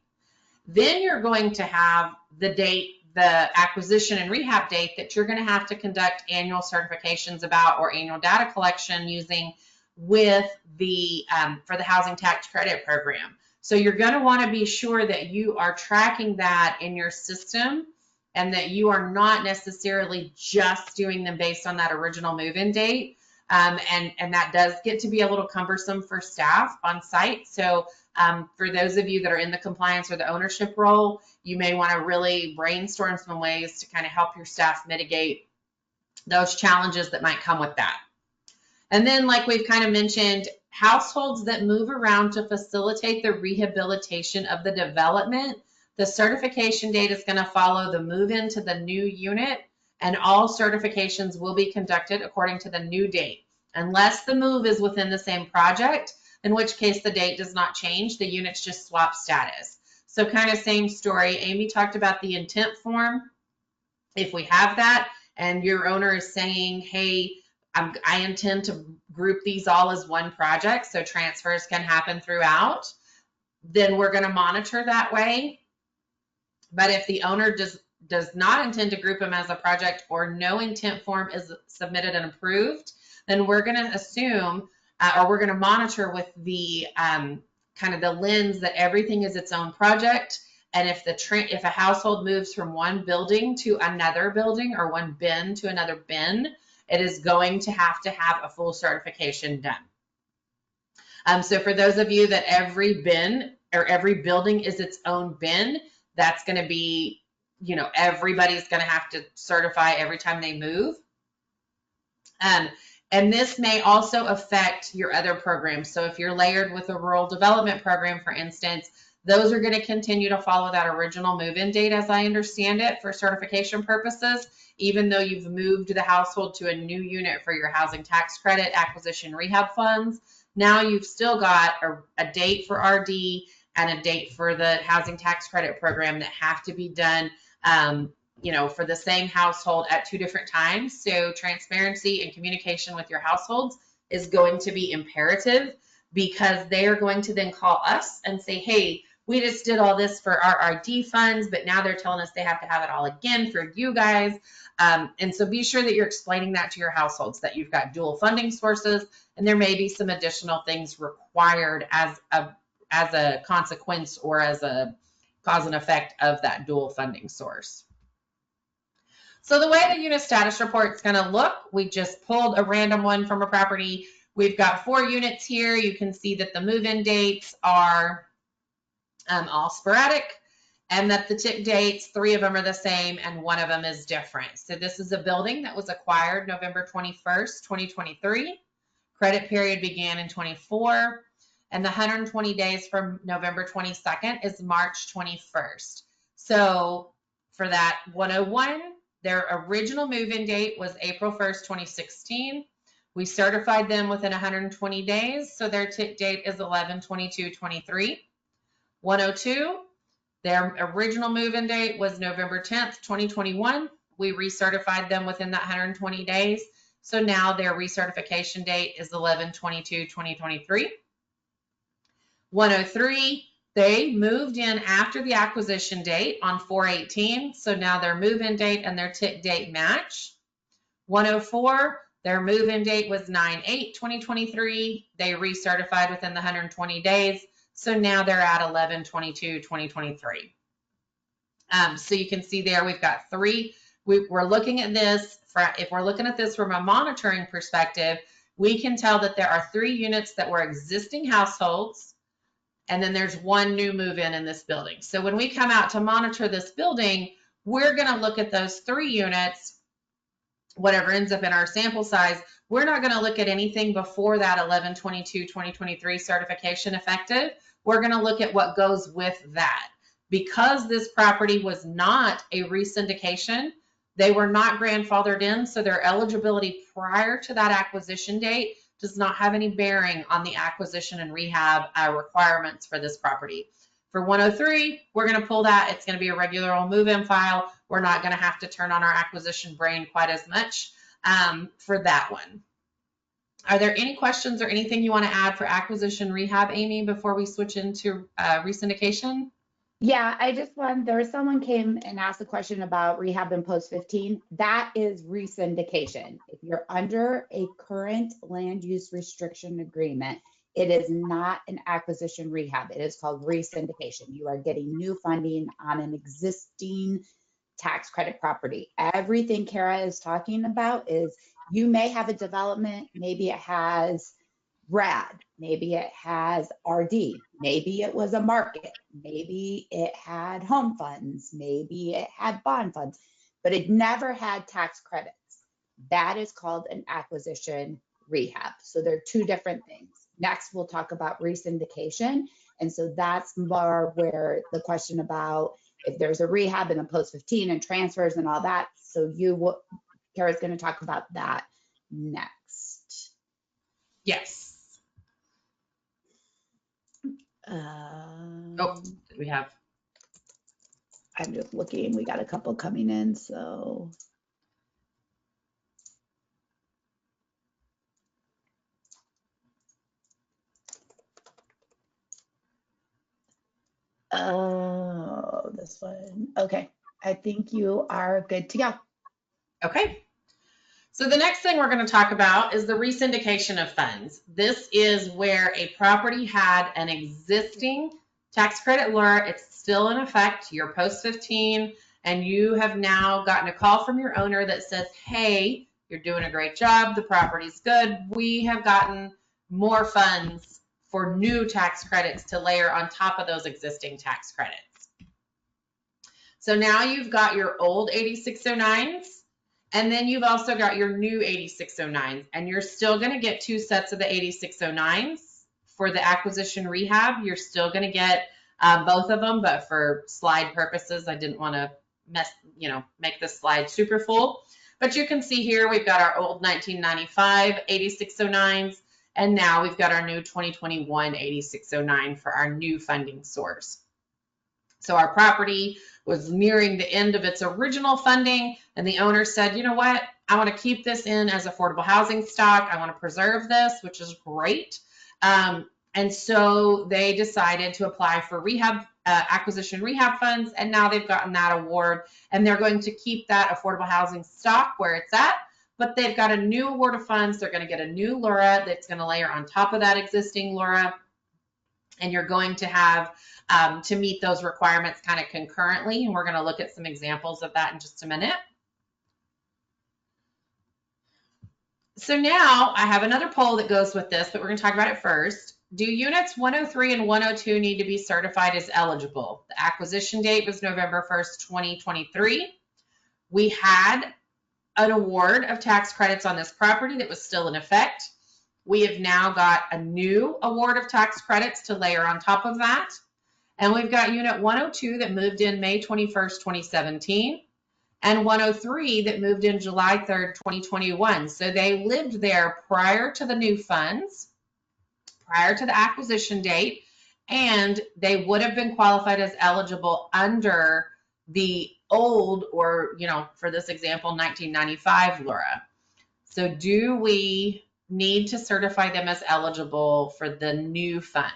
Then you're going to have the acquisition and rehab date that you're going to have to conduct annual certifications about, or annual data collection using with the for the housing tax credit program. So you're going to want to be sure that you are tracking that in your system, and that you are not necessarily just doing them based on that original move-in date. And that does get to be a little cumbersome for staff on site. So for those of you that are in the compliance or the ownership role, you may want to really brainstorm some ways to kind of help your staff mitigate those challenges that might come with that. And then, like we've kind of mentioned, households that move around to facilitate the rehabilitation of the development, the certification date is going to follow the move into the new unit, and all certifications will be conducted according to the new date, unless the move is within the same project, in which case the date does not change, the units just swap status. So kind of same story. Amy talked about the intent form. If we have that and your owner is saying, hey, I intend to group these all as one project so transfers can happen throughout, then we're going to monitor that way. But if the owner does not intend to group them as a project, or no intent form is submitted and approved, then we're going to assume, or we're going to monitor with the kind of the lens that everything is its own project. And if a household moves from one building to another building, or one bin to another bin, it is going to have a full certification done. So for those of you that every bin or every building is its own bin, that's going to be, everybody's going to have to certify every time they move. And this may also affect your other programs. So if you're layered with a rural development program, for instance, those are going to continue to follow that original move-in date, as I understand it, for certification purposes, even though you've moved the household to a new unit for your housing tax credit, acquisition, rehab funds. Now you've still got a date for RD and a date for the housing tax credit program that have to be done, for the same household at 2 different times. So transparency and communication with your households is going to be imperative. because they are going to then call us and say, hey, we just did all this for our RD funds, but now they're telling us they have to have it all again for you guys. And so be sure that you're explaining that to your households, that you've got dual funding sources, and there may be some additional things required as a consequence or as a cause and effect of that dual funding source. So the way the unit status report is going to look, we just pulled a random one from a property. We've got 4 units here. You can see that the move-in dates are all sporadic, and that the TIC dates, 3 of them are the same and 1 of them is different. So this is a building that was acquired November 21st, 2023. Credit period began in 24, and the 120 days from November 22nd is March 21st. So for that 101, their original move-in date was April 1st, 2016. We certified them within 120 days, so their TIC date is 11/22/23. 102, their original move-in date was November 10th, 2021. We recertified them within that 120 days. So now their recertification date is 11/22/2023. 103, they moved in after the acquisition date on 4/18. So now their move-in date and their TIC date match. 104, their move-in date was 9/8/2023. They recertified within the 120 days. So now they're at 11/22/2023. So you can see there we've got 3. We're looking at this, if we're looking at this from a monitoring perspective, we can tell that there are 3 units that were existing households, and then there's 1 new move-in in this building. So when we come out to monitor this building, we're going to look at those 3 units, whatever ends up in our sample size. We're not going to look at anything before that 11/22/2023 certification effective. We're going to look at what goes with that. Because this property was not a re-syndication, they were not grandfathered in, so their eligibility prior to that acquisition date does not have any bearing on the acquisition and rehab requirements for this property. For 103, we're going to pull that. It's going to be a regular old move-in file. We're not going to have to turn on our acquisition brain quite as much for that one. Are there any questions or anything you want to add for acquisition rehab, Amy, before we switch into re-syndication? Yeah, I just want, there was someone came and asked a question about rehab in post 15. That is re-syndication. If you're under a current land use restriction agreement, it is not an acquisition rehab. It is called re-syndication. You are getting new funding on an existing tax credit property. Everything Kara is talking about is you may have a development, maybe it has RAD, maybe it has RD, maybe it was a market, maybe it had home funds, maybe it had bond funds, but it never had tax credits. That is called an acquisition rehab. So they're 2 different things. Next, we'll talk about re-syndication. And so that's more where the question about if there's a rehab in a post 15 and transfers and all that. So Kara's going to talk about that next. Yes. We have. I'm just looking. We got a couple coming in, so. Oh, this one. Okay. I think you are good to go. Okay. So the next thing we're going to talk about is the re-syndication of funds. This is where a property had an existing tax credit lure. It's still in effect. You're post 15, and you have now gotten a call from your owner that says, hey, you're doing a great job. The property's good. We have gotten more funds for new tax credits to layer on top of those existing tax credits. So now you've got your old 8609s, and then you've also got your new 8609s, and you're still going to get 2 sets of the 8609s for the acquisition rehab. You're still going to get both of them, but for slide purposes, I didn't want to make this slide super full. But you can see here, we've got our old 1995 8609s, and now we've got our new 2021 8609 for our new funding source. So our property was nearing the end of its original funding, and the owner said, you know what, I want to keep this in as affordable housing stock. I want to preserve this, which is great. And so they decided to apply for rehab, acquisition rehab funds, and now they've gotten that award, and they're going to keep that affordable housing stock where it's at, but they've got a new award of funds. They're going to get a new LURA that's going to layer on top of that existing LURA, and you're going to have to meet those requirements kind of concurrently, and we're going to look at some examples of that in just a minute. So now I have another poll that goes with this, but we're going to talk about it first. Do units 103 and 102 need to be certified as eligible? The acquisition date was November 1st, 2023. We had an award of tax credits on this property that was still in effect. We have now got a new award of tax credits to layer on top of that. And we've got unit 102 that moved in May 21st, 2017. And 103 that moved in July 3rd, 2021. So they lived there prior to the new funds, prior to the acquisition date, and they would have been qualified as eligible under the old, or, you know, for this example, 1995 LURA. So do we need to certify them as eligible for the new funds?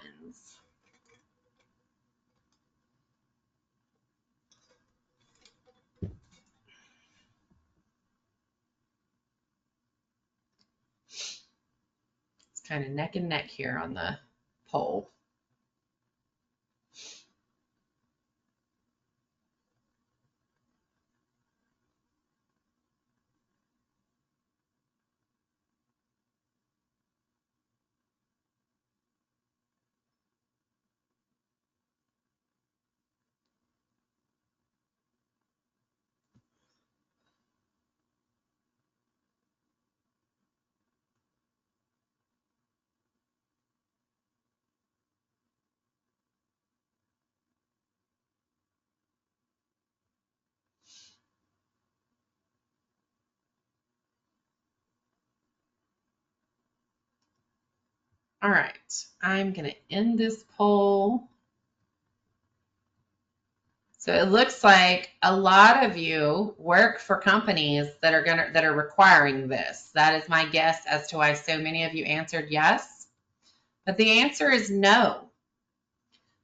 Kind of neck and neck here on the poll. All right, I'm going to end this poll. So it looks like a lot of you work for companies that are requiring this. That is my guess as to why so many of you answered yes. But the answer is no.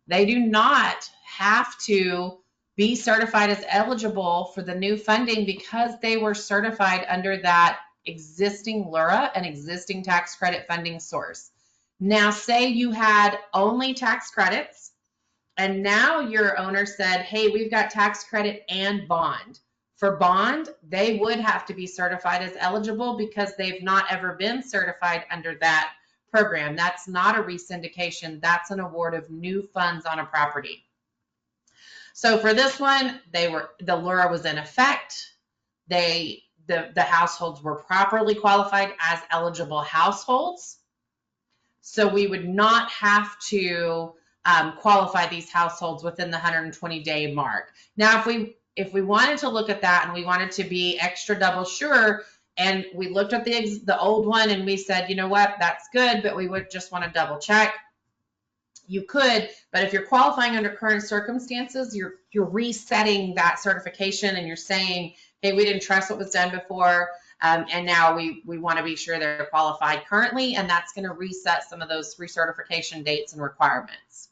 They do not have to be certified as eligible for the new funding because they were certified under that existing LURA, an existing tax credit funding source. Now, say you had only tax credits, and now your owner said, hey, we've got tax credit and bond. For bond, they would have to be certified as eligible because they've not ever been certified under that program. That's not a re-syndication. That's an award of new funds on a property. So for this one, the LURA was in effect. The households were properly qualified as eligible households. So we would not have to qualify these households within the 120-day mark. Now, if we wanted to look at that and we wanted to be extra double sure, and we looked at the old one and we said, you know what, that's good, but we would just want to double check. You could, but if you're qualifying under current circumstances, you're resetting that certification and you're saying, hey, we didn't trust what was done before. And now we want to be sure they're qualified currently, and that's going to reset some of those recertification dates and requirements.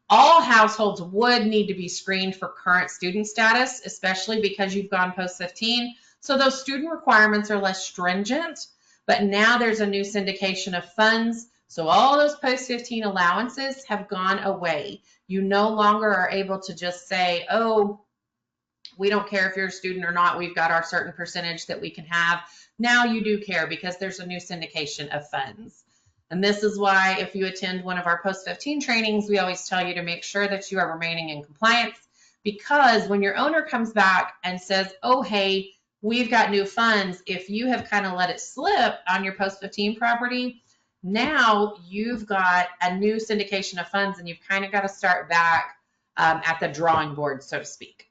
All households would need to be screened for current student status, especially because you've gone post-15. So those student requirements are less stringent, but now there's a new syndication of funds. So all those post-15 allowances have gone away. You no longer are able to just say, oh, we don't care if you're a student or not. We've got our certain percentage that we can have. Now you do care because there's a new syndication of funds. And this is why if you attend one of our post-15 trainings, we always tell you to make sure that you are remaining in compliance, because when your owner comes back and says, oh, hey, we've got new funds, if you have kind of let it slip on your post-15 property, now you've got a new syndication of funds and you've kind of got to start back at the drawing board, so to speak.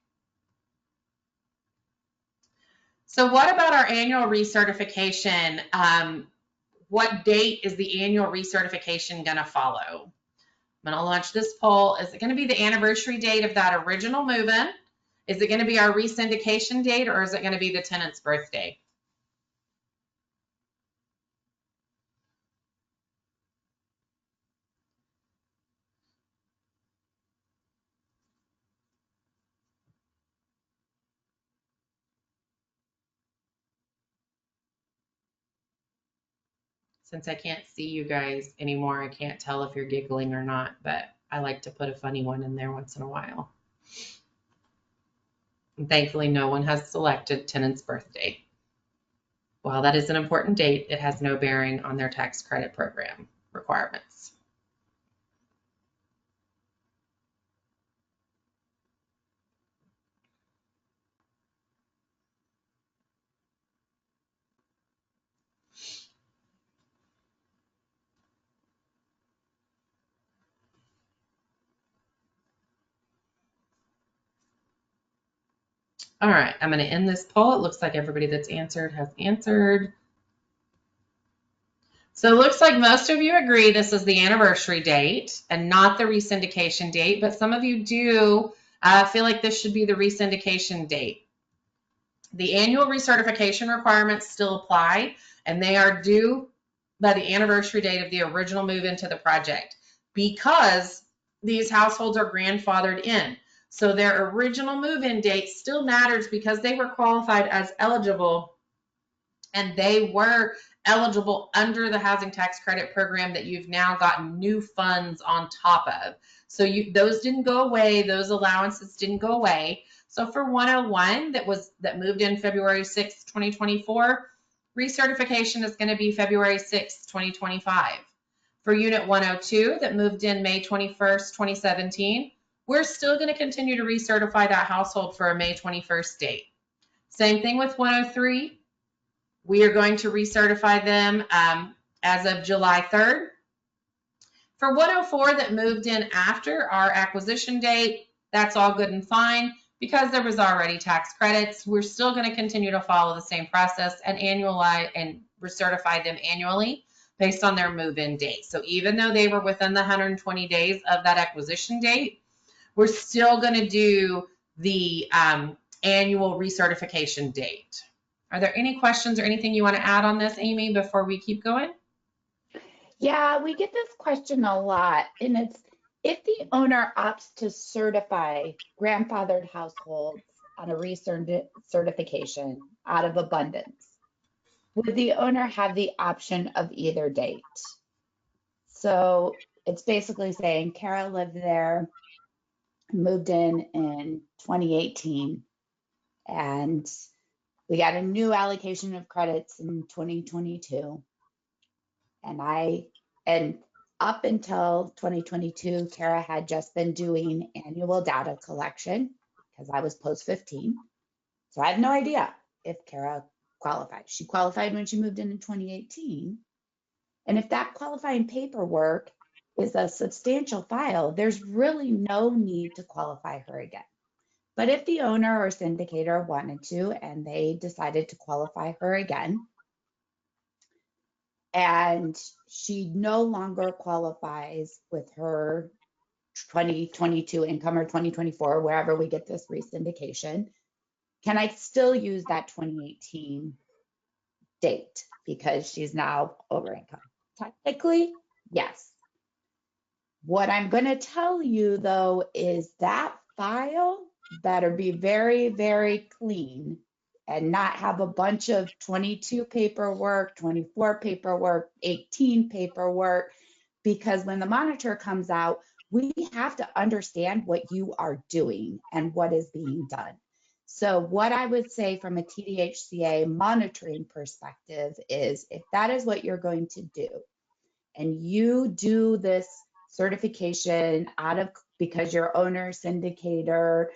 So what about our annual recertification? What date is the annual recertification going to follow? I'm going to launch this poll. Is it going to be the anniversary date of that original move-in? Is it going to be our re-syndication date, or is it going to be the tenant's birthday? Since I can't see you guys anymore, I can't tell if you're giggling or not, but I like to put a funny one in there once in a while. And thankfully, no one has selected tenant's birthday. While that is an important date, it has no bearing on their tax credit program requirements. All right, I'm going to end this poll. It looks like everybody that's answered has answered. So it looks like most of you agree this is the anniversary date and not the re-syndication date, but some of you do feel like this should be the re-syndication date. The annual recertification requirements still apply, and they are due by the anniversary date of the original move into the project because these households are grandfathered in. So their original move-in date still matters because they were qualified as eligible, and they were eligible under the housing tax credit program that you've now gotten new funds on top of. So those didn't go away. Those allowances didn't go away. So for 101 that moved in February 6, 2024, recertification is going to be February 6, 2025. For unit 102 that moved in May 21st, 2017, we're still going to continue to recertify that household for a May 21st date. Same thing with 103. We are going to recertify them as of July 3rd. For 104 that moved in after our acquisition date, that's all good and fine because there was already tax credits. We're still going to continue to follow the same process and annualize and recertify them annually based on their move-in date. So even though they were within the 120 days of that acquisition date, we're still going to do the annual recertification date. Are there any questions or anything you want to add on this, Amy, before we keep going? Yeah, we get this question a lot, and it's if the owner opts to certify grandfathered households on a recertification out of abundance, would the owner have the option of either date? So it's basically saying Kara lived there, moved in 2018, and we got a new allocation of credits in 2022. And up until 2022, Kara had just been doing annual data collection because I was post 15. So I have no idea if Kara qualified. She qualified when she moved in 2018. And if that qualifying paperwork is a substantial file, there's really no need to qualify her again. But if the owner or syndicator wanted to, and they decided to qualify her again, and she no longer qualifies with her 2022 income or 2024, wherever we get this re-syndication, can I still use that 2018 date because she's now over income? Technically, yes. What I'm going to tell you though is that file better be very, very clean and not have a bunch of 22 paperwork, 24 paperwork, 18 paperwork, because when the monitor comes out, we have to understand what you are doing and what is being done. So what I would say from a TDHCA monitoring perspective is if that is what you're going to do, and you do this certification because your owner syndicator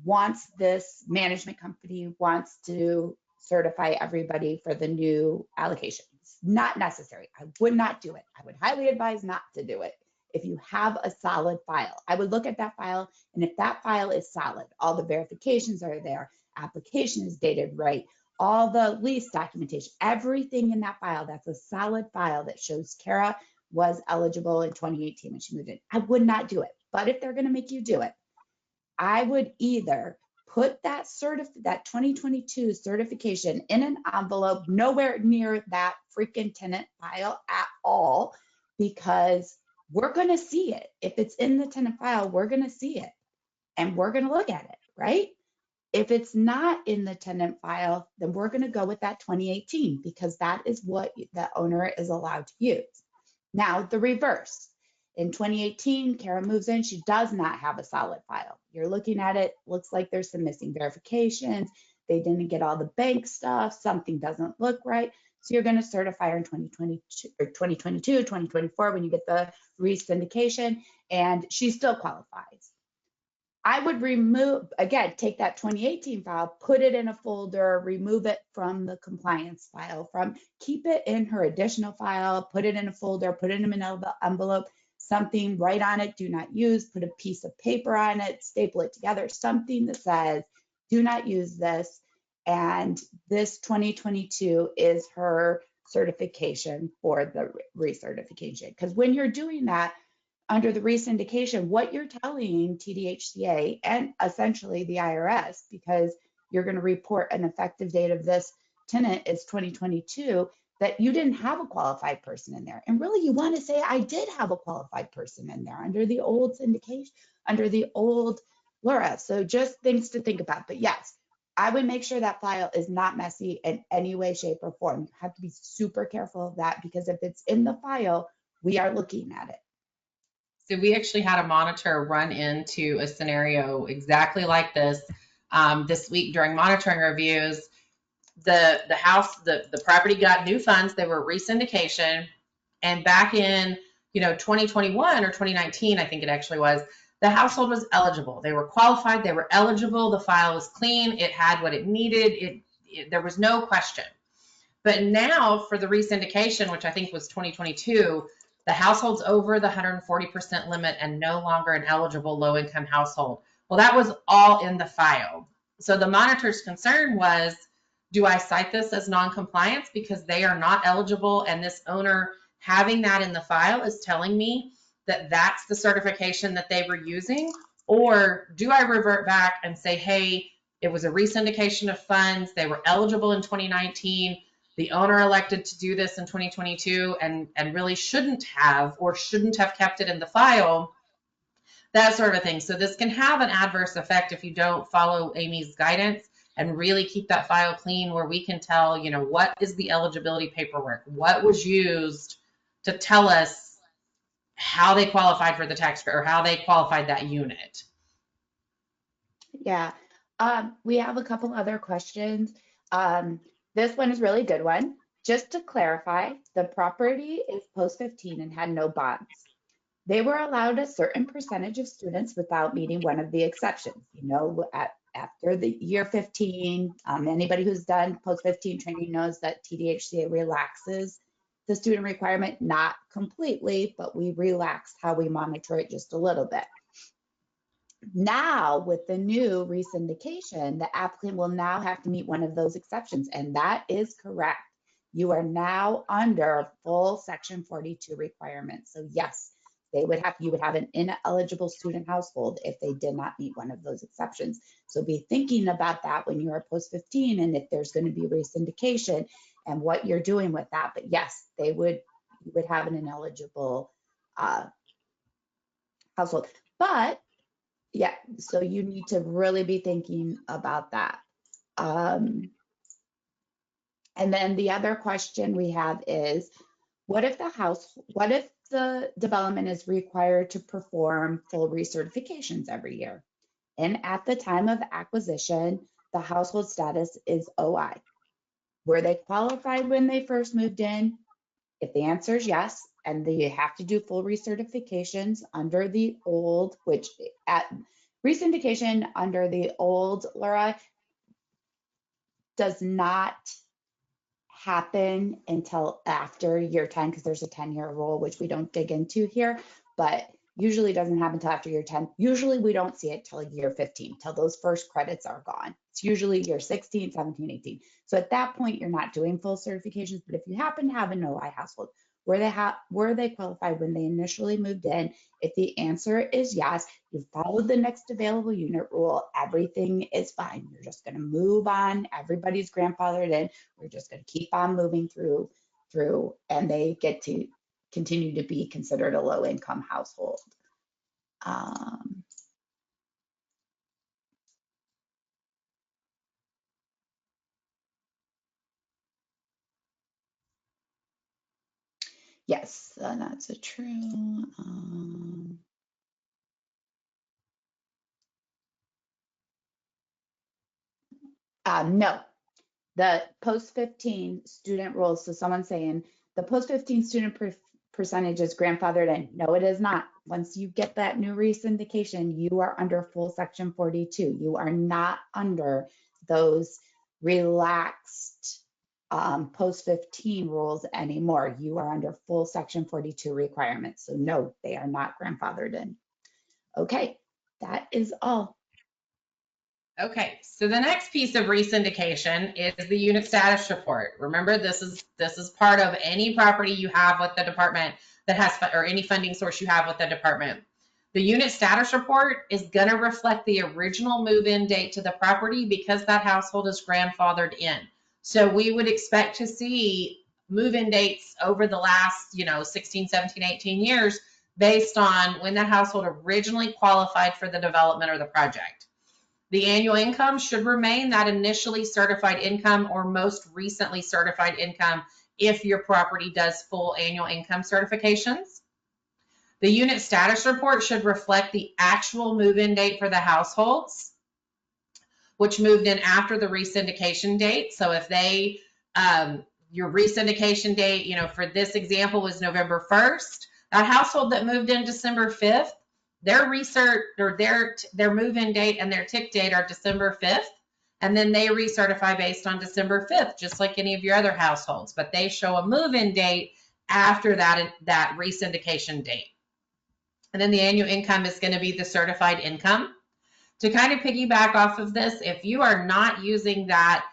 wants this management company wants to certify everybody for the new allocation. It's not necessary. I would not do it. I would highly advise not to do it. If you have a solid file, I would look at that file, and if that file is solid, all the verifications are there, application is dated right, all the lease documentation, everything in that file, that's a solid file that shows Kara was eligible in 2018 when she moved in. I would not do it. But if they're going to make you do it, I would either put that 2022 certification in an envelope nowhere near that freaking tenant file at all, because we're going to see it. If it's in the tenant file, we're going to see it and we're going to look at it, right? If it's not in the tenant file, then we're going to go with that 2018 because that is what the owner is allowed to use. Now, the reverse. In 2018, Kara moves in. She does not have a solid file. You're looking at it, looks like there's some missing verifications. They didn't get all the bank stuff. Something doesn't look right. So you're going to certify her in 2022 or 2022, 2024 when you get the re-syndication, and she still qualifies. I would remove, again, take that 2018 file, put it in a folder, remove it from the compliance file, keep it in her additional file, put it in a folder, put it in an envelope, something, write on it, do not use, put a piece of paper on it, staple it together, something that says, do not use this. And this 2022 is her certification for the recertification. Because when you're doing that, under the re-syndication, what you're telling TDHCA and essentially the IRS, because you're going to report an effective date of this tenant is 2022, that you didn't have a qualified person in there. And really, you want to say, I did have a qualified person in there under the old syndication, under the old LURA. So just things to think about. But yes, I would make sure that file is not messy in any way, shape, or form. You have to be super careful of that because if it's in the file, we are looking at it. So we actually had a monitor run into a scenario exactly like this this week during monitoring reviews. The house, the property got new funds. They were re-syndication, and back in 2021 or 2019, I think it actually was, the household was eligible. They were qualified. They were eligible. The file was clean. It had what it needed. There was no question. But now for the re-syndication, which I think was 2022, the household's over the 140% limit and no longer an eligible low-income household. Well, that was all in the file. So the monitor's concern was, do I cite this as non-compliance because they are not eligible, and this owner having that in the file is telling me that that's the certification that they were using? Or do I revert back and say, hey, it was a re-syndication of funds, they were eligible in 2019, the owner elected to do this in 2022 and really shouldn't have kept it in the file, that sort of thing. So this can have an adverse effect if you don't follow Amy's guidance and really keep that file clean, where we can tell, what is the eligibility paperwork? What was used to tell us how they qualified for the tax credit or how they qualified that unit? Yeah. We have a couple other questions. This one is really good one. Just to clarify, the property is post 15 and had no bonds. They were allowed a certain percentage of students without meeting one of the exceptions. After the year 15, anybody who's done post 15 training knows that TDHCA relaxes the student requirement, not completely, but we relaxed how we monitor it just a little bit. Now, with the new re-syndication, the applicant will now have to meet one of those exceptions, and that is correct. You are now under full Section 42 requirements. So yes, you would have an ineligible student household if they did not meet one of those exceptions. So be thinking about that when you are post 15 and if there's going to be re-syndication and what you're doing with that. But yes, you would have an ineligible household. But yeah, so you need to really be thinking about that. And then the other question we have is, what if the development is required to perform full recertifications every year? And at the time of acquisition, the household status is OI. Were they qualified when they first moved in? If the answer is yes, and they have to do full recertifications under the old, which at re-syndication under the old LURA does not happen until after year 10, because there's a 10-year rule, which we don't dig into here, but usually doesn't happen until after year 10. Usually we don't see it till year 15, till those first credits are gone. It's usually year 16, 17, 18. So at that point, you're not doing full certifications, but if you happen to have an OI household, were they qualified when they initially moved in? If the answer is yes, you followed the next available unit rule, everything is fine. You're just going to move on. Everybody's grandfathered in. We're just going to keep on moving through, and they get to continue to be considered a low income household. Yes, that's a true. No, the post 15 student rules. So someone's saying the post 15 student percentage is grandfathered in. No, it is not. Once you get that new re-syndication, you are under full section 42. You are not under those relaxed post 15 rules anymore. You are under full section 42 requirements. So no, they are not grandfathered in. Okay, that is all. Okay, so the next piece of re-syndication is the unit status report. Remember, this is part of any property you have with the department that has, or any funding source you have with the department. The unit status report is going to reflect the original move-in date to the property because that household is grandfathered in. So we would expect to see move-in dates over the last, 16, 17, 18 years based on when that household originally qualified for the development or the project. The annual income should remain that initially certified income or most recently certified income if your property does full annual income certifications. The unit status report should reflect the actual move-in date for the households, which moved in after the re-syndication date. So if they, your re-syndication date, for this example was November 1st, that household that moved in December 5th, their research or their move-in date and their tick date are December 5th, and then they recertify based on December 5th, just like any of your other households, but they show a move-in date after that re-syndication date. And then the annual income is going to be the certified income. To kind of piggyback off of this, if you are not using that,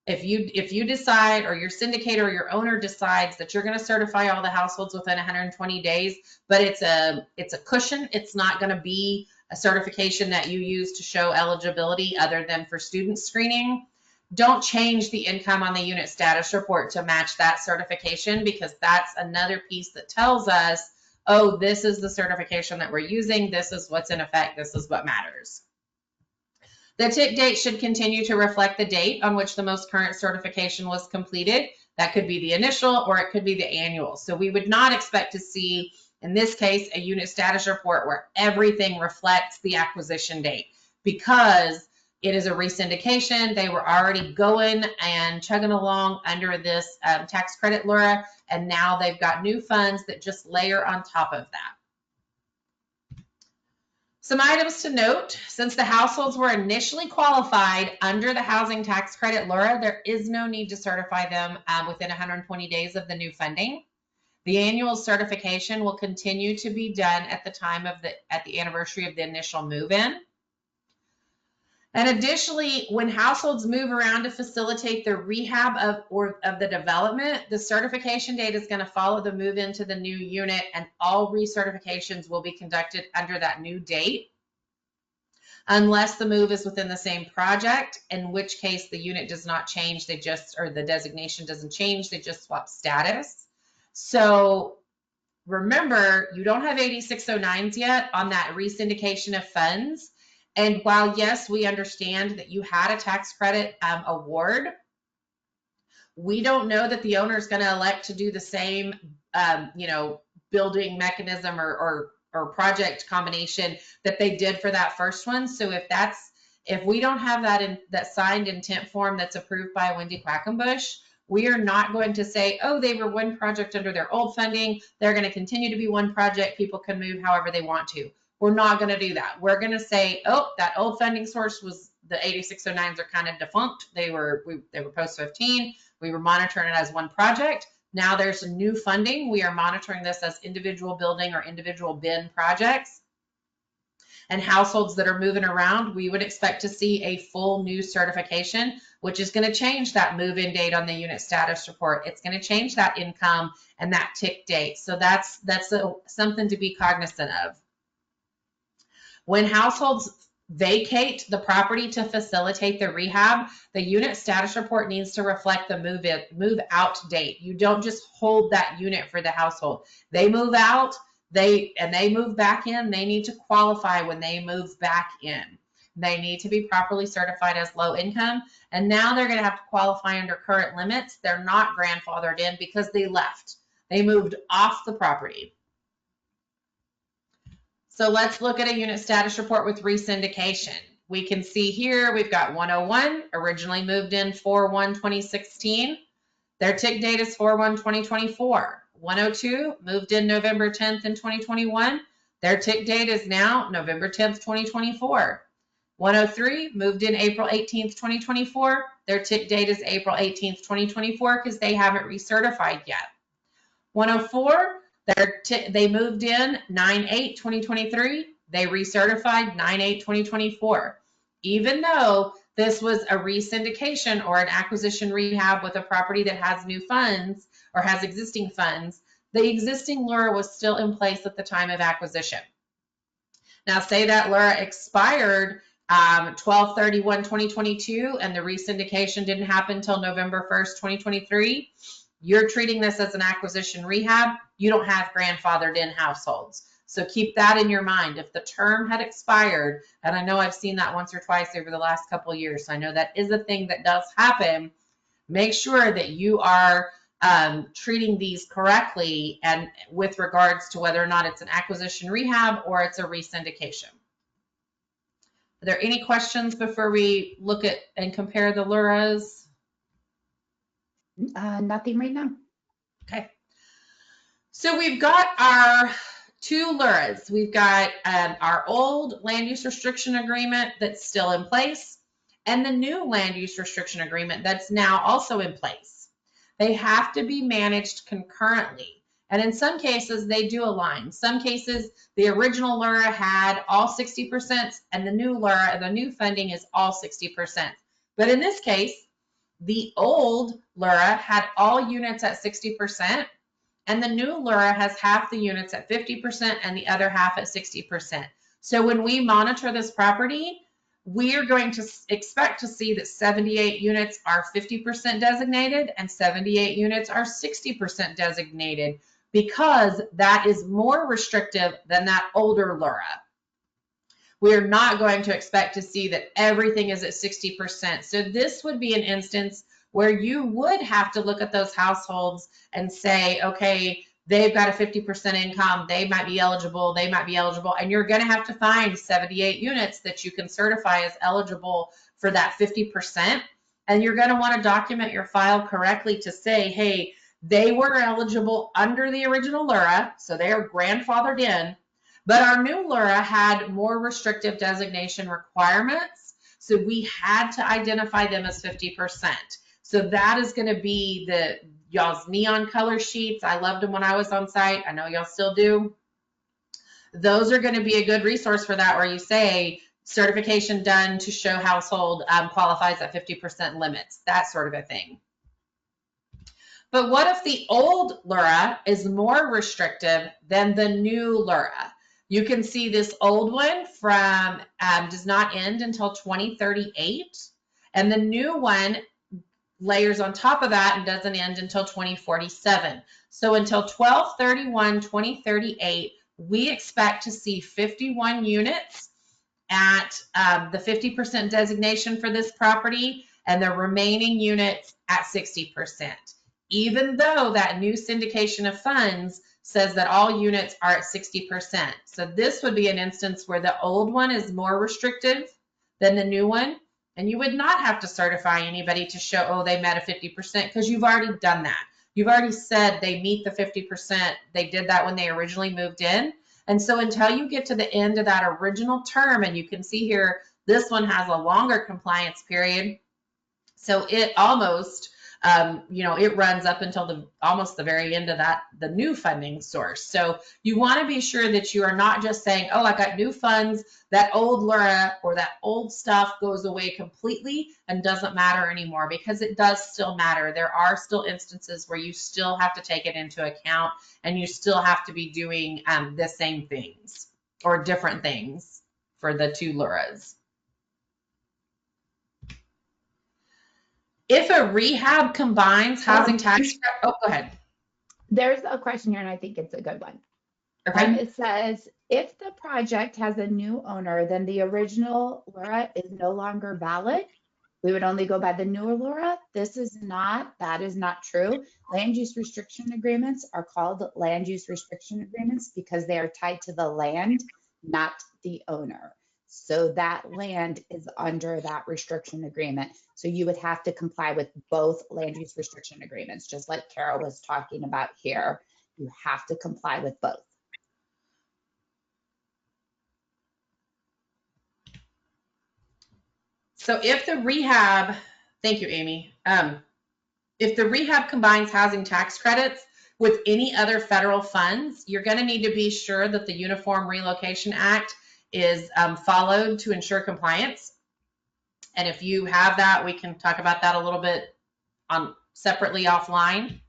if you decide, or your syndicator or your owner decides that you're going to certify all the households within 120 days, but it's a cushion, it's not going to be a certification that you use to show eligibility other than for student screening, don't change the income on the unit status report to match that certification, because that's another piece that tells us, oh, this is the certification that we're using, this is what's in effect, this is what matters. The tick date should continue to reflect the date on which the most current certification was completed. That could be the initial or it could be the annual. So we would not expect to see, in this case, a unit status report where everything reflects the acquisition date, because it is a re-syndication. They were already going and chugging along under this tax credit LURA, and now they've got new funds that just layer on top of that. Some items to note: since the households were initially qualified under the housing tax credit LURA, there is no need to certify them within 120 days of the new funding. The annual certification will continue to be done at the anniversary of the initial move-in. And additionally, when households move around to facilitate the rehab of the development, the certification date is going to follow the move into the new unit, and all recertifications will be conducted under that new date, unless the move is within the same project, in which case the unit does not change, or the designation doesn't change, they just swap status. So remember, you don't have 8609s yet on that re-syndication of funds. And while, yes, we understand that you had a tax credit award, we don't know that the owner is going to elect to do the same, building mechanism or project combination that they did for that first one. So if we don't have that signed intent form that's approved by Wendy Quackenbush, we are not going to say, oh, they were one project under their old funding, they're going to continue to be one project, people can move however they want to. We're not going to do that. We're going to say, oh, that old funding source was, the 8609s are kind of defunct. They were post 15. We were monitoring it as one project. Now there's a new funding. We are monitoring this as individual building or individual bin projects. And households that are moving around, we would expect to see a full new certification, which is going to change that move-in date on the unit status report. It's going to change that income and that tick date. So that's something to be cognizant of. When households vacate the property to facilitate the rehab, the unit status report needs to reflect the move out date. You don't just hold that unit for the household. They move out, they move back in, they need to qualify when they move back in. They need to be properly certified as low income, and now they're going to have to qualify under current limits. They're not grandfathered in because they left. They moved off the property. So let's look at a unit status report with re-syndication. We can see here we've got 101, originally moved in 4/1/2016. Their tick date is 4/1/2024. 102, moved in November 10th in 2021. Their tick date is now November 10th, 2024. 103, moved in April 18th, 2024. Their tick date is April 18th, 2024 because they haven't recertified yet. 104, they moved in 9/8/2023. They recertified 9/8/2024. Even though this was a re-syndication or an acquisition rehab with a property that has new funds or has existing funds, the existing LURA was still in place at the time of acquisition. Now, say that LURA expired 12/31/2022 and the re-syndication didn't happen until November 1st, 2023. You're treating this as an acquisition rehab. You don't have grandfathered in households. So keep that in your mind. If the term had expired, and I know I've seen that once or twice over the last couple of years, so I know that is a thing that does happen, make sure that you are treating these correctly and with regards to whether or not it's an acquisition rehab or it's a re-syndication. Are there any questions before we look at and compare the LURAs? Nothing right now. Okay. So we've got our two LURAs. We've got our old land use restriction agreement that's still in place and the new land use restriction agreement that's now also in place. They have to be managed concurrently. And in some cases, they do align. Some cases, the original LURA had all 60% and the new LURA, the new funding is all 60%. But in this case, the old LURA had all units at 60%, and the new LURA has half the units at 50% and the other half at 60%. So when we monitor this property, we are going to expect to see that 78 units are 50% designated and 78 units are 60% designated because that is more restrictive than that older LURA. We're not going to expect to see that everything is at 60%. So this would be an instance where you would have to look at those households and say, okay, they've got a 50% income, they might be eligible, and you're going to have to find 78 units that you can certify as eligible for that 50%. And you're going to want to document your file correctly to say, hey, they were eligible under the original LURA, so they are grandfathered in, but our new LURA had more restrictive designation requirements, so we had to identify them as 50%. So that is going to be y'all's neon color sheets. I loved them when I was on site. I know y'all still do. Those are going to be a good resource for that, where you say certification done to show household qualifies at 50% limits, that sort of a thing. But what if the old LURA is more restrictive than the new LURA? You can see this old one does not end until 2038, and the new one layers on top of that and doesn't end until 2047. So until 12/31/2038, we expect to see 51 units at the 50% designation for this property and the remaining units at 60%. Even though that new syndication of funds says that all units are at 60%. So this would be an instance where the old one is more restrictive than the new one. And you would not have to certify anybody to show, oh, they met a 50% because you've already done that. You've already said they meet the 50%. They did that when they originally moved in. And so until you get to the end of that original term, and you can see here, this one has a longer compliance period. So it almost, it runs up until almost the very end of the new funding source. So you want to be sure that you are not just saying, oh, I got new funds, that old LURA or that old stuff goes away completely and doesn't matter anymore, because it does still matter. There are still instances where you still have to take it into account and you still have to be doing the same things or different things for the two LURAs. If a rehab combines housing tax, oh, go ahead. There's a question here, and I think it's a good one. Okay. It says, if the project has a new owner, then the original LURA is no longer valid? We would only go by the new Laura. That is not true. Land use restriction agreements are called land use restriction agreements because they are tied to the land, not the owner. So that land is under that restriction agreement. So you would have to comply with both land use restriction agreements, just like Carol was talking about here. You have to comply with both. So if the rehab, thank you, Amy. If the rehab combines housing tax credits with any other federal funds, you're going to need to be sure that the Uniform Relocation Act is followed to ensure compliance. And if you have that, we can talk about that a little bit separately offline.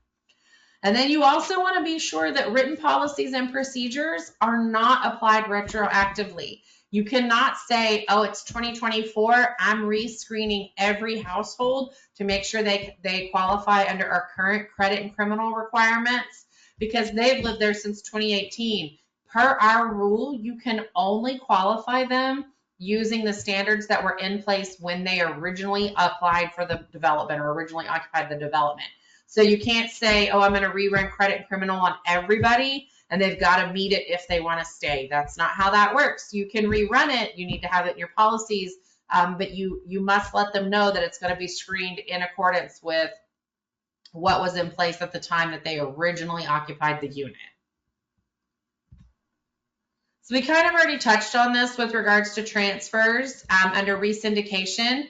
And then you also want to be sure that written policies and procedures are not applied retroactively. You cannot say, oh, it's 2024, I'm re-screening every household to make sure they qualify under our current credit and criminal requirements because they've lived there since 2018. Per our rule, you can only qualify them using the standards that were in place when they originally applied for the development or originally occupied the development. So you can't say, oh, I'm going to rerun credit and criminal on everybody and they've got to meet it if they want to stay. That's not how that works. You can rerun it. You need to have it in your policies, but you must let them know that it's going to be screened in accordance with what was in place at the time that they originally occupied the unit. So we kind of already touched on this with regards to transfers under re-syndication.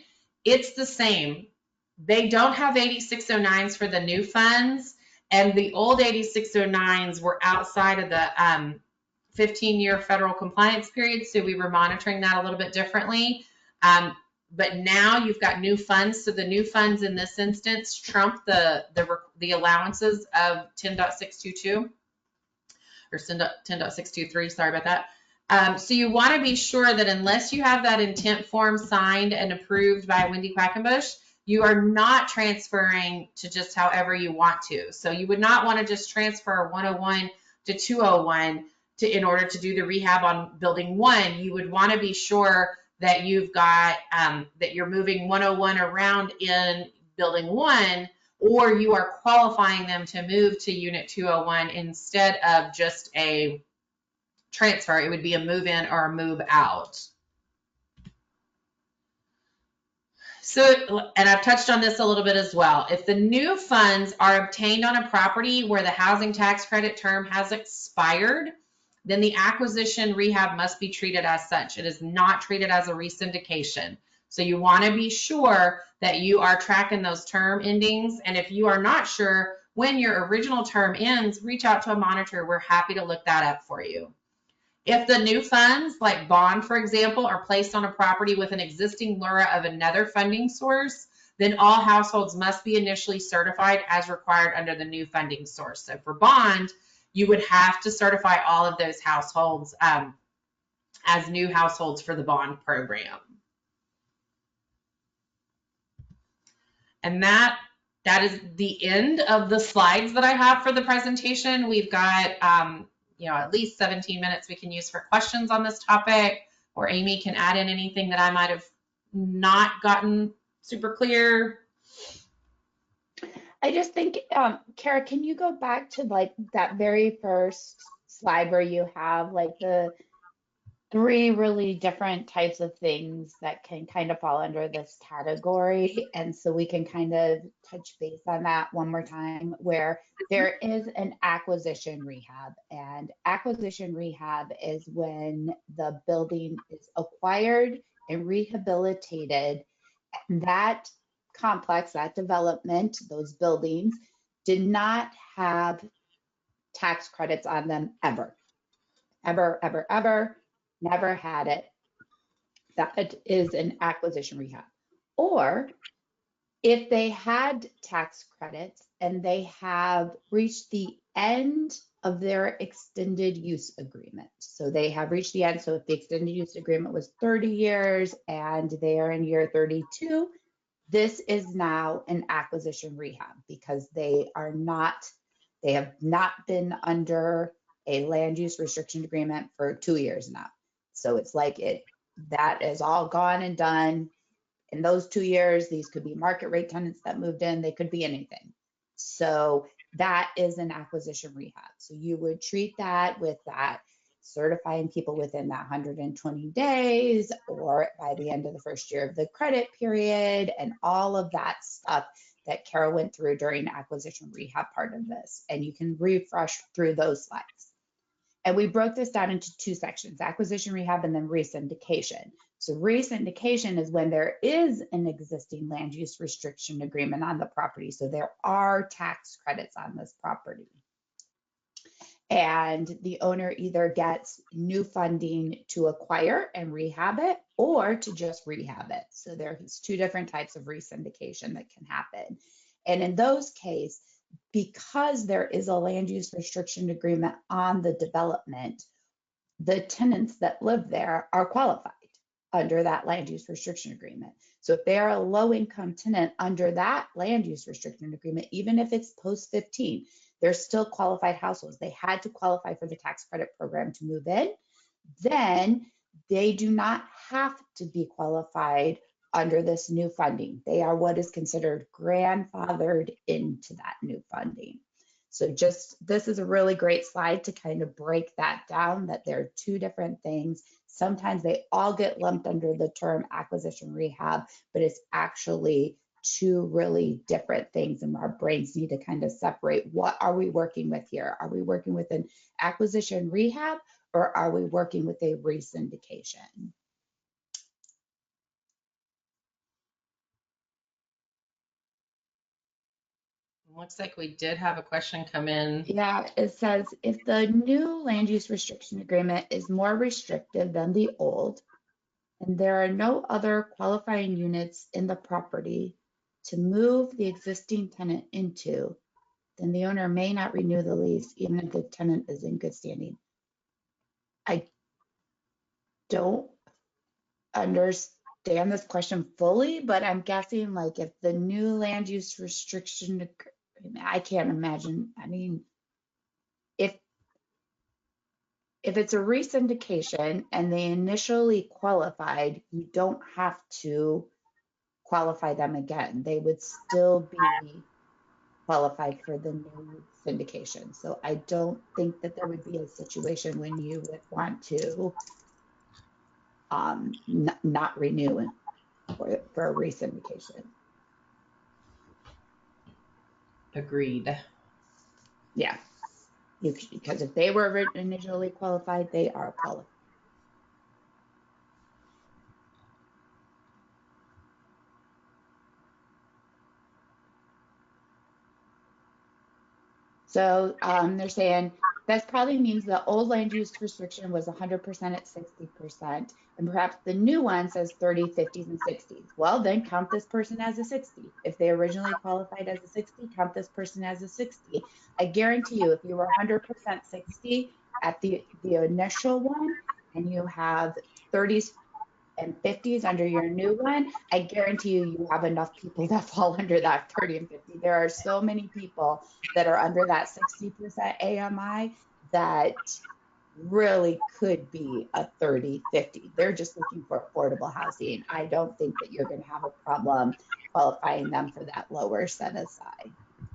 It's the same. They don't have 8609s for the new funds, and the old 8609s were outside of the 15-year federal compliance period, so we were monitoring that a little bit differently. But now you've got new funds, so the new funds in this instance trump the allowances of 10.622 or 10.623, sorry about that. So you want to be sure that unless you have that intent form signed and approved by Wendy Quackenbush, you are not transferring to just however you want to. So you would not want to just transfer 101 to 201 in order to do the rehab on building 1. You would want to be sure that you've got, that you're moving 101 around in building 1, or you are qualifying them to move to unit 201 instead of just a transfer. It would be a move in or a move out. So, and I've touched on this a little bit as well. If the new funds are obtained on a property where the housing tax credit term has expired, then the acquisition rehab must be treated as such. It is not treated as a re-syndication. So you want to be sure that you are tracking those term endings. And if you are not sure when your original term ends, reach out to a monitor. We're happy to look that up for you. If the new funds, like bond, for example, are placed on a property with an existing LURA of another funding source, then all households must be initially certified as required under the new funding source. So for bond, you would have to certify all of those households as new households for the bond program. And that is the end of the slides that I have for the presentation. We've got at least 17 minutes we can use for questions on this topic, or Amy can add in anything that I might have not gotten super clear. I just think, Kara, can you go back to like that very first slide where you have like the 3 really different types of things that can kind of fall under this category. And so we can kind of touch base on that one more time, where there is an acquisition rehab, and acquisition rehab is when the building is acquired and rehabilitated. That complex, that development, those buildings did not have tax credits on them ever, never had it. That is an acquisition rehab. Or if they had tax credits and they have reached the end of their extended use agreement. So they have reached the end. So if the extended use agreement was 30 years and they are in year 32, this is now an acquisition rehab because they have not been under a land use restriction agreement for 2 years now. So it's like that is all gone and done. in those 2 years, these could be market rate tenants that moved in, they could be anything. So that is an acquisition rehab. So you would treat that with that certifying people within that 120 days or by the end of the first year of the credit period and all of that stuff that Carol went through during acquisition rehab part of this. And you can refresh through those slides. And we broke this down into 2 sections, acquisition rehab and then re-syndication. So re-syndication is when there is an existing land use restriction agreement on the property. So there are tax credits on this property. And the owner either gets new funding to acquire and rehab it or to just rehab it. So there's 2 different types of re-syndication that can happen. And in those cases, because there is a land use restriction agreement on the development, the tenants that live there are qualified under that land use restriction agreement. So if they're a low income tenant under that land use restriction agreement, even if it's post 15, they're still qualified households. They had to qualify for the tax credit program to move in. Then they do not have to be qualified under this new funding. They are what is considered grandfathered into that new funding. So this is a really great slide to kind of break that down, that there are 2 different things. Sometimes they all get lumped under the term acquisition rehab, but it's actually 2 really different things, and our brains need to kind of separate. What are we working with here? Are we working with an acquisition rehab or are we working with a re-syndication? Looks like we did have a question come in. Yeah, it says, if the new land use restriction agreement is more restrictive than the old, and there are no other qualifying units in the property to move the existing tenant into, then the owner may not renew the lease even if the tenant is in good standing. I don't understand this question fully, but I'm guessing like if the new land use restriction, I can't imagine. I mean, if it's a re-syndication and they initially qualified, you don't have to qualify them again. They would still be qualified for the new syndication. So I don't think that there would be a situation when you would want to not renew for a re-syndication. Agreed. Yeah, because if they were initially qualified, they are qualified. So they're saying that probably means the old land use restriction was 100% at 60%, and perhaps the new one says 30, 50s, and 60s. Well, then count this person as a 60. If they originally qualified as a 60, count this person as a 60. I guarantee you, if you were 100% 60 at the initial one, and you have 30s and 50s under your new one, I guarantee you have enough people that fall under that 30 and 50. There are so many people that are under that 60% AMI that really could be a 30, 50. They're just looking for affordable housing. I don't think that you're going to have a problem qualifying them for that lower set aside.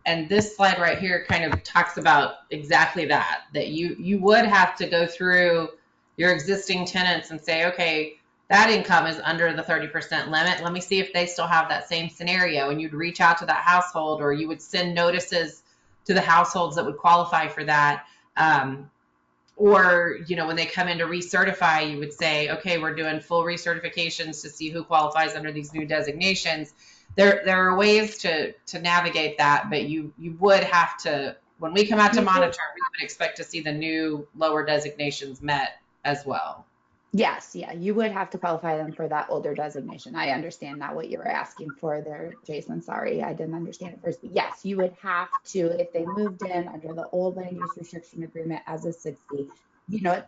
And this slide right here kind of talks about exactly that you would have to go through your existing tenants and say, okay, that income is under the 30% limit. Let me see if they still have that same scenario. And you'd reach out to that household, or you would send notices to the households that would qualify for that. Or, when they come in to recertify, you would say, okay, we're doing full recertifications to see who qualifies under these new designations. There are ways to navigate that, but you would have to, when we come out to monitor, we would expect to see the new lower designations met as well. Yes, yeah, you would have to qualify them for that older designation. I understand now what you were asking for there, Jason. Sorry, I didn't understand it first. But yes, you would have to, if they moved in under the old land use restriction agreement as a 60,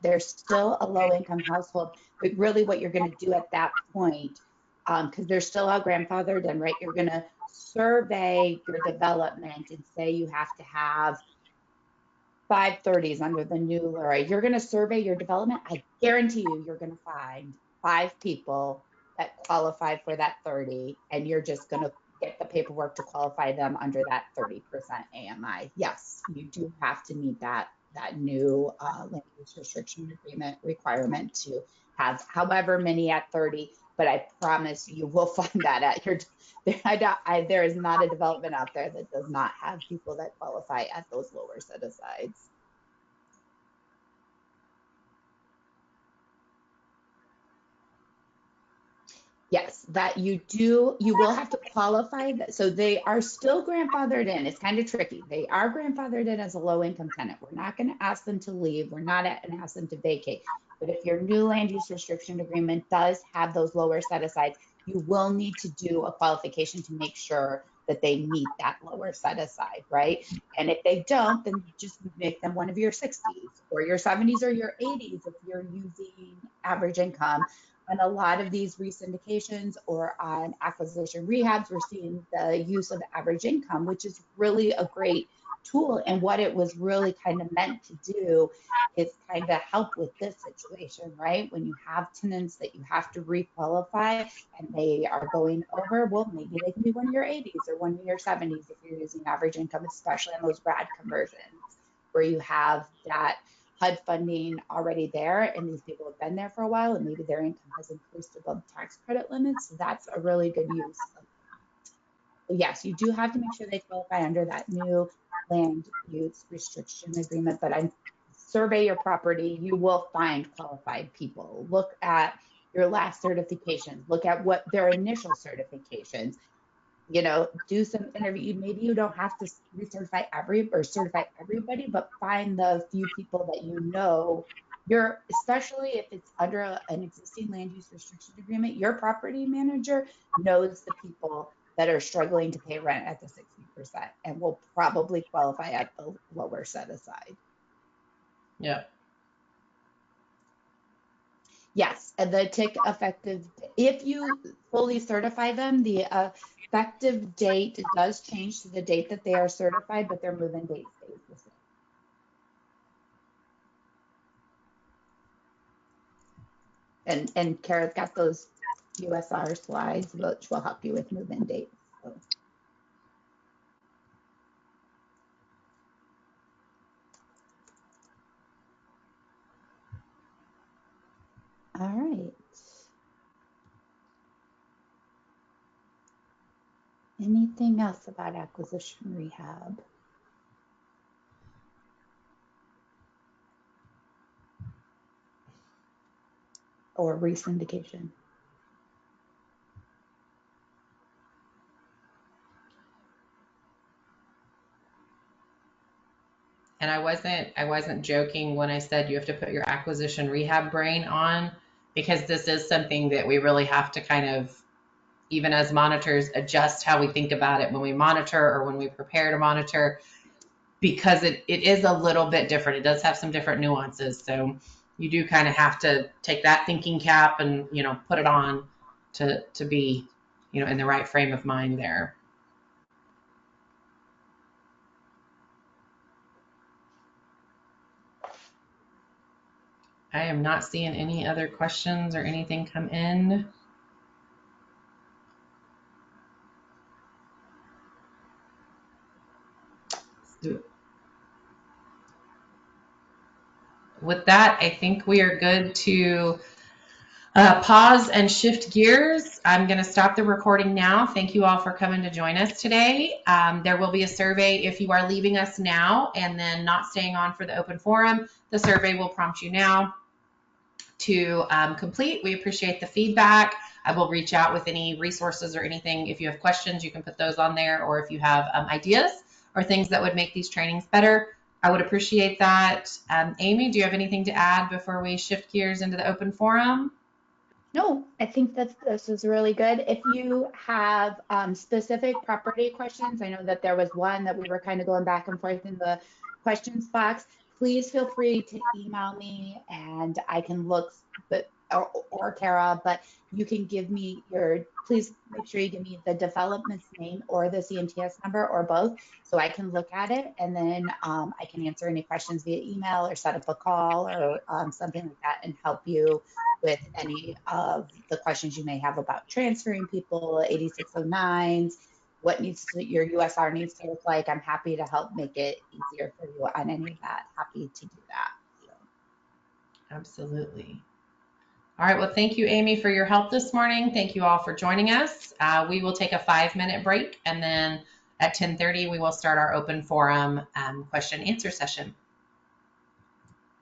they're still a low income household. But really what you're going to do at that point, because they're still all grandfathered in, right? You're going to survey your development and say you have to have 530s under the new LURA. You're going to survey your development. I guarantee you're going to find 5 people that qualify for that 30, and you're just going to get the paperwork to qualify them under that 30% AMI. Yes, you do have to meet that new land use restriction agreement requirement to have however many at 30, but I promise you will find that at your, there is not a development out there that does not have people that qualify at those lower set asides. Yes, that you will have to qualify that. So they are still grandfathered in. It's kind of tricky. They are grandfathered in as a low income tenant. We're not going to ask them to leave. We're not going to ask them to vacate. But if your new land use restriction agreement does have those lower set asides, you will need to do a qualification to make sure that they meet that lower set aside, right? And if they don't, then you just make them one of your 60s or your 70s or your 80s if you're using average income. On a lot of these re-syndications or on acquisition rehabs, we're seeing the use of average income, which is really a great tool. And what it was really kind of meant to do is kind of help with this situation, right? When you have tenants that you have to requalify and they are going over, well, maybe they can be one of your 80s or one of your 70s if you're using average income, especially on those RAD conversions where you have that HUD funding already there, and these people have been there for a while, and maybe their income has increased above tax credit limits. So that's a really good use of that. So yes, you do have to make sure they qualify under that new land use restriction agreement, but I survey your property, you will find qualified people. Look at your last certifications, look at what their initial certifications, do some interview. Maybe you don't have to recertify certify everybody, but find the few people that especially if it's under an existing land use restriction agreement, your property manager knows the people that are struggling to pay rent at the 60% and will probably qualify at the lower set aside. Yeah. Yes, and the tick effective, if you fully certify them, the effective date does change to the date that they are certified, but their move-in date stays the same. And Kara's got those USR slides, which will help you with move-in dates. So. All right. Anything else about acquisition rehab? Or re-syndication? And I wasn't joking when I said you have to put your acquisition rehab brain on, because this is something that we really have to kind of, even as monitors, adjust how we think about it when we monitor or when we prepare to monitor, because it is a little bit different. It does have some different nuances. So you do kind of have to take that thinking cap and, put it on to be, in the right frame of mind there. I am not seeing any other questions or anything come in. With that, I think we are good to pause and shift gears. I'm going to stop the recording now. Thank you all for coming to join us today. There will be a survey if you are leaving us now and then not staying on for the open forum. The survey will prompt you now to complete. We appreciate the feedback. I will reach out with any resources or anything. If you have questions, you can put those on there, or if you have ideas or things that would make these trainings better, I would appreciate that. Amy, do you have anything to add before we shift gears into the open forum? No, I think that this is really good. If you have specific property questions, I know that there was one that we were kind of going back and forth in the questions box. Please feel free to email me and I can look, or Kara, but you can give me please make sure you give me the development's name or the CMTS number or both so I can look at it, and then I can answer any questions via email or set up a call or something like that and help you with any of the questions you may have about transferring people, 8609s, what your USR needs to look like. I'm happy to help make it easier for you on any of that. Happy to do that. So. Absolutely. All right, well, thank you, Amy, for your help this morning. Thank you all for joining us. We will take a 5-minute break, and then at 10:30, we will start our open forum question and answer session.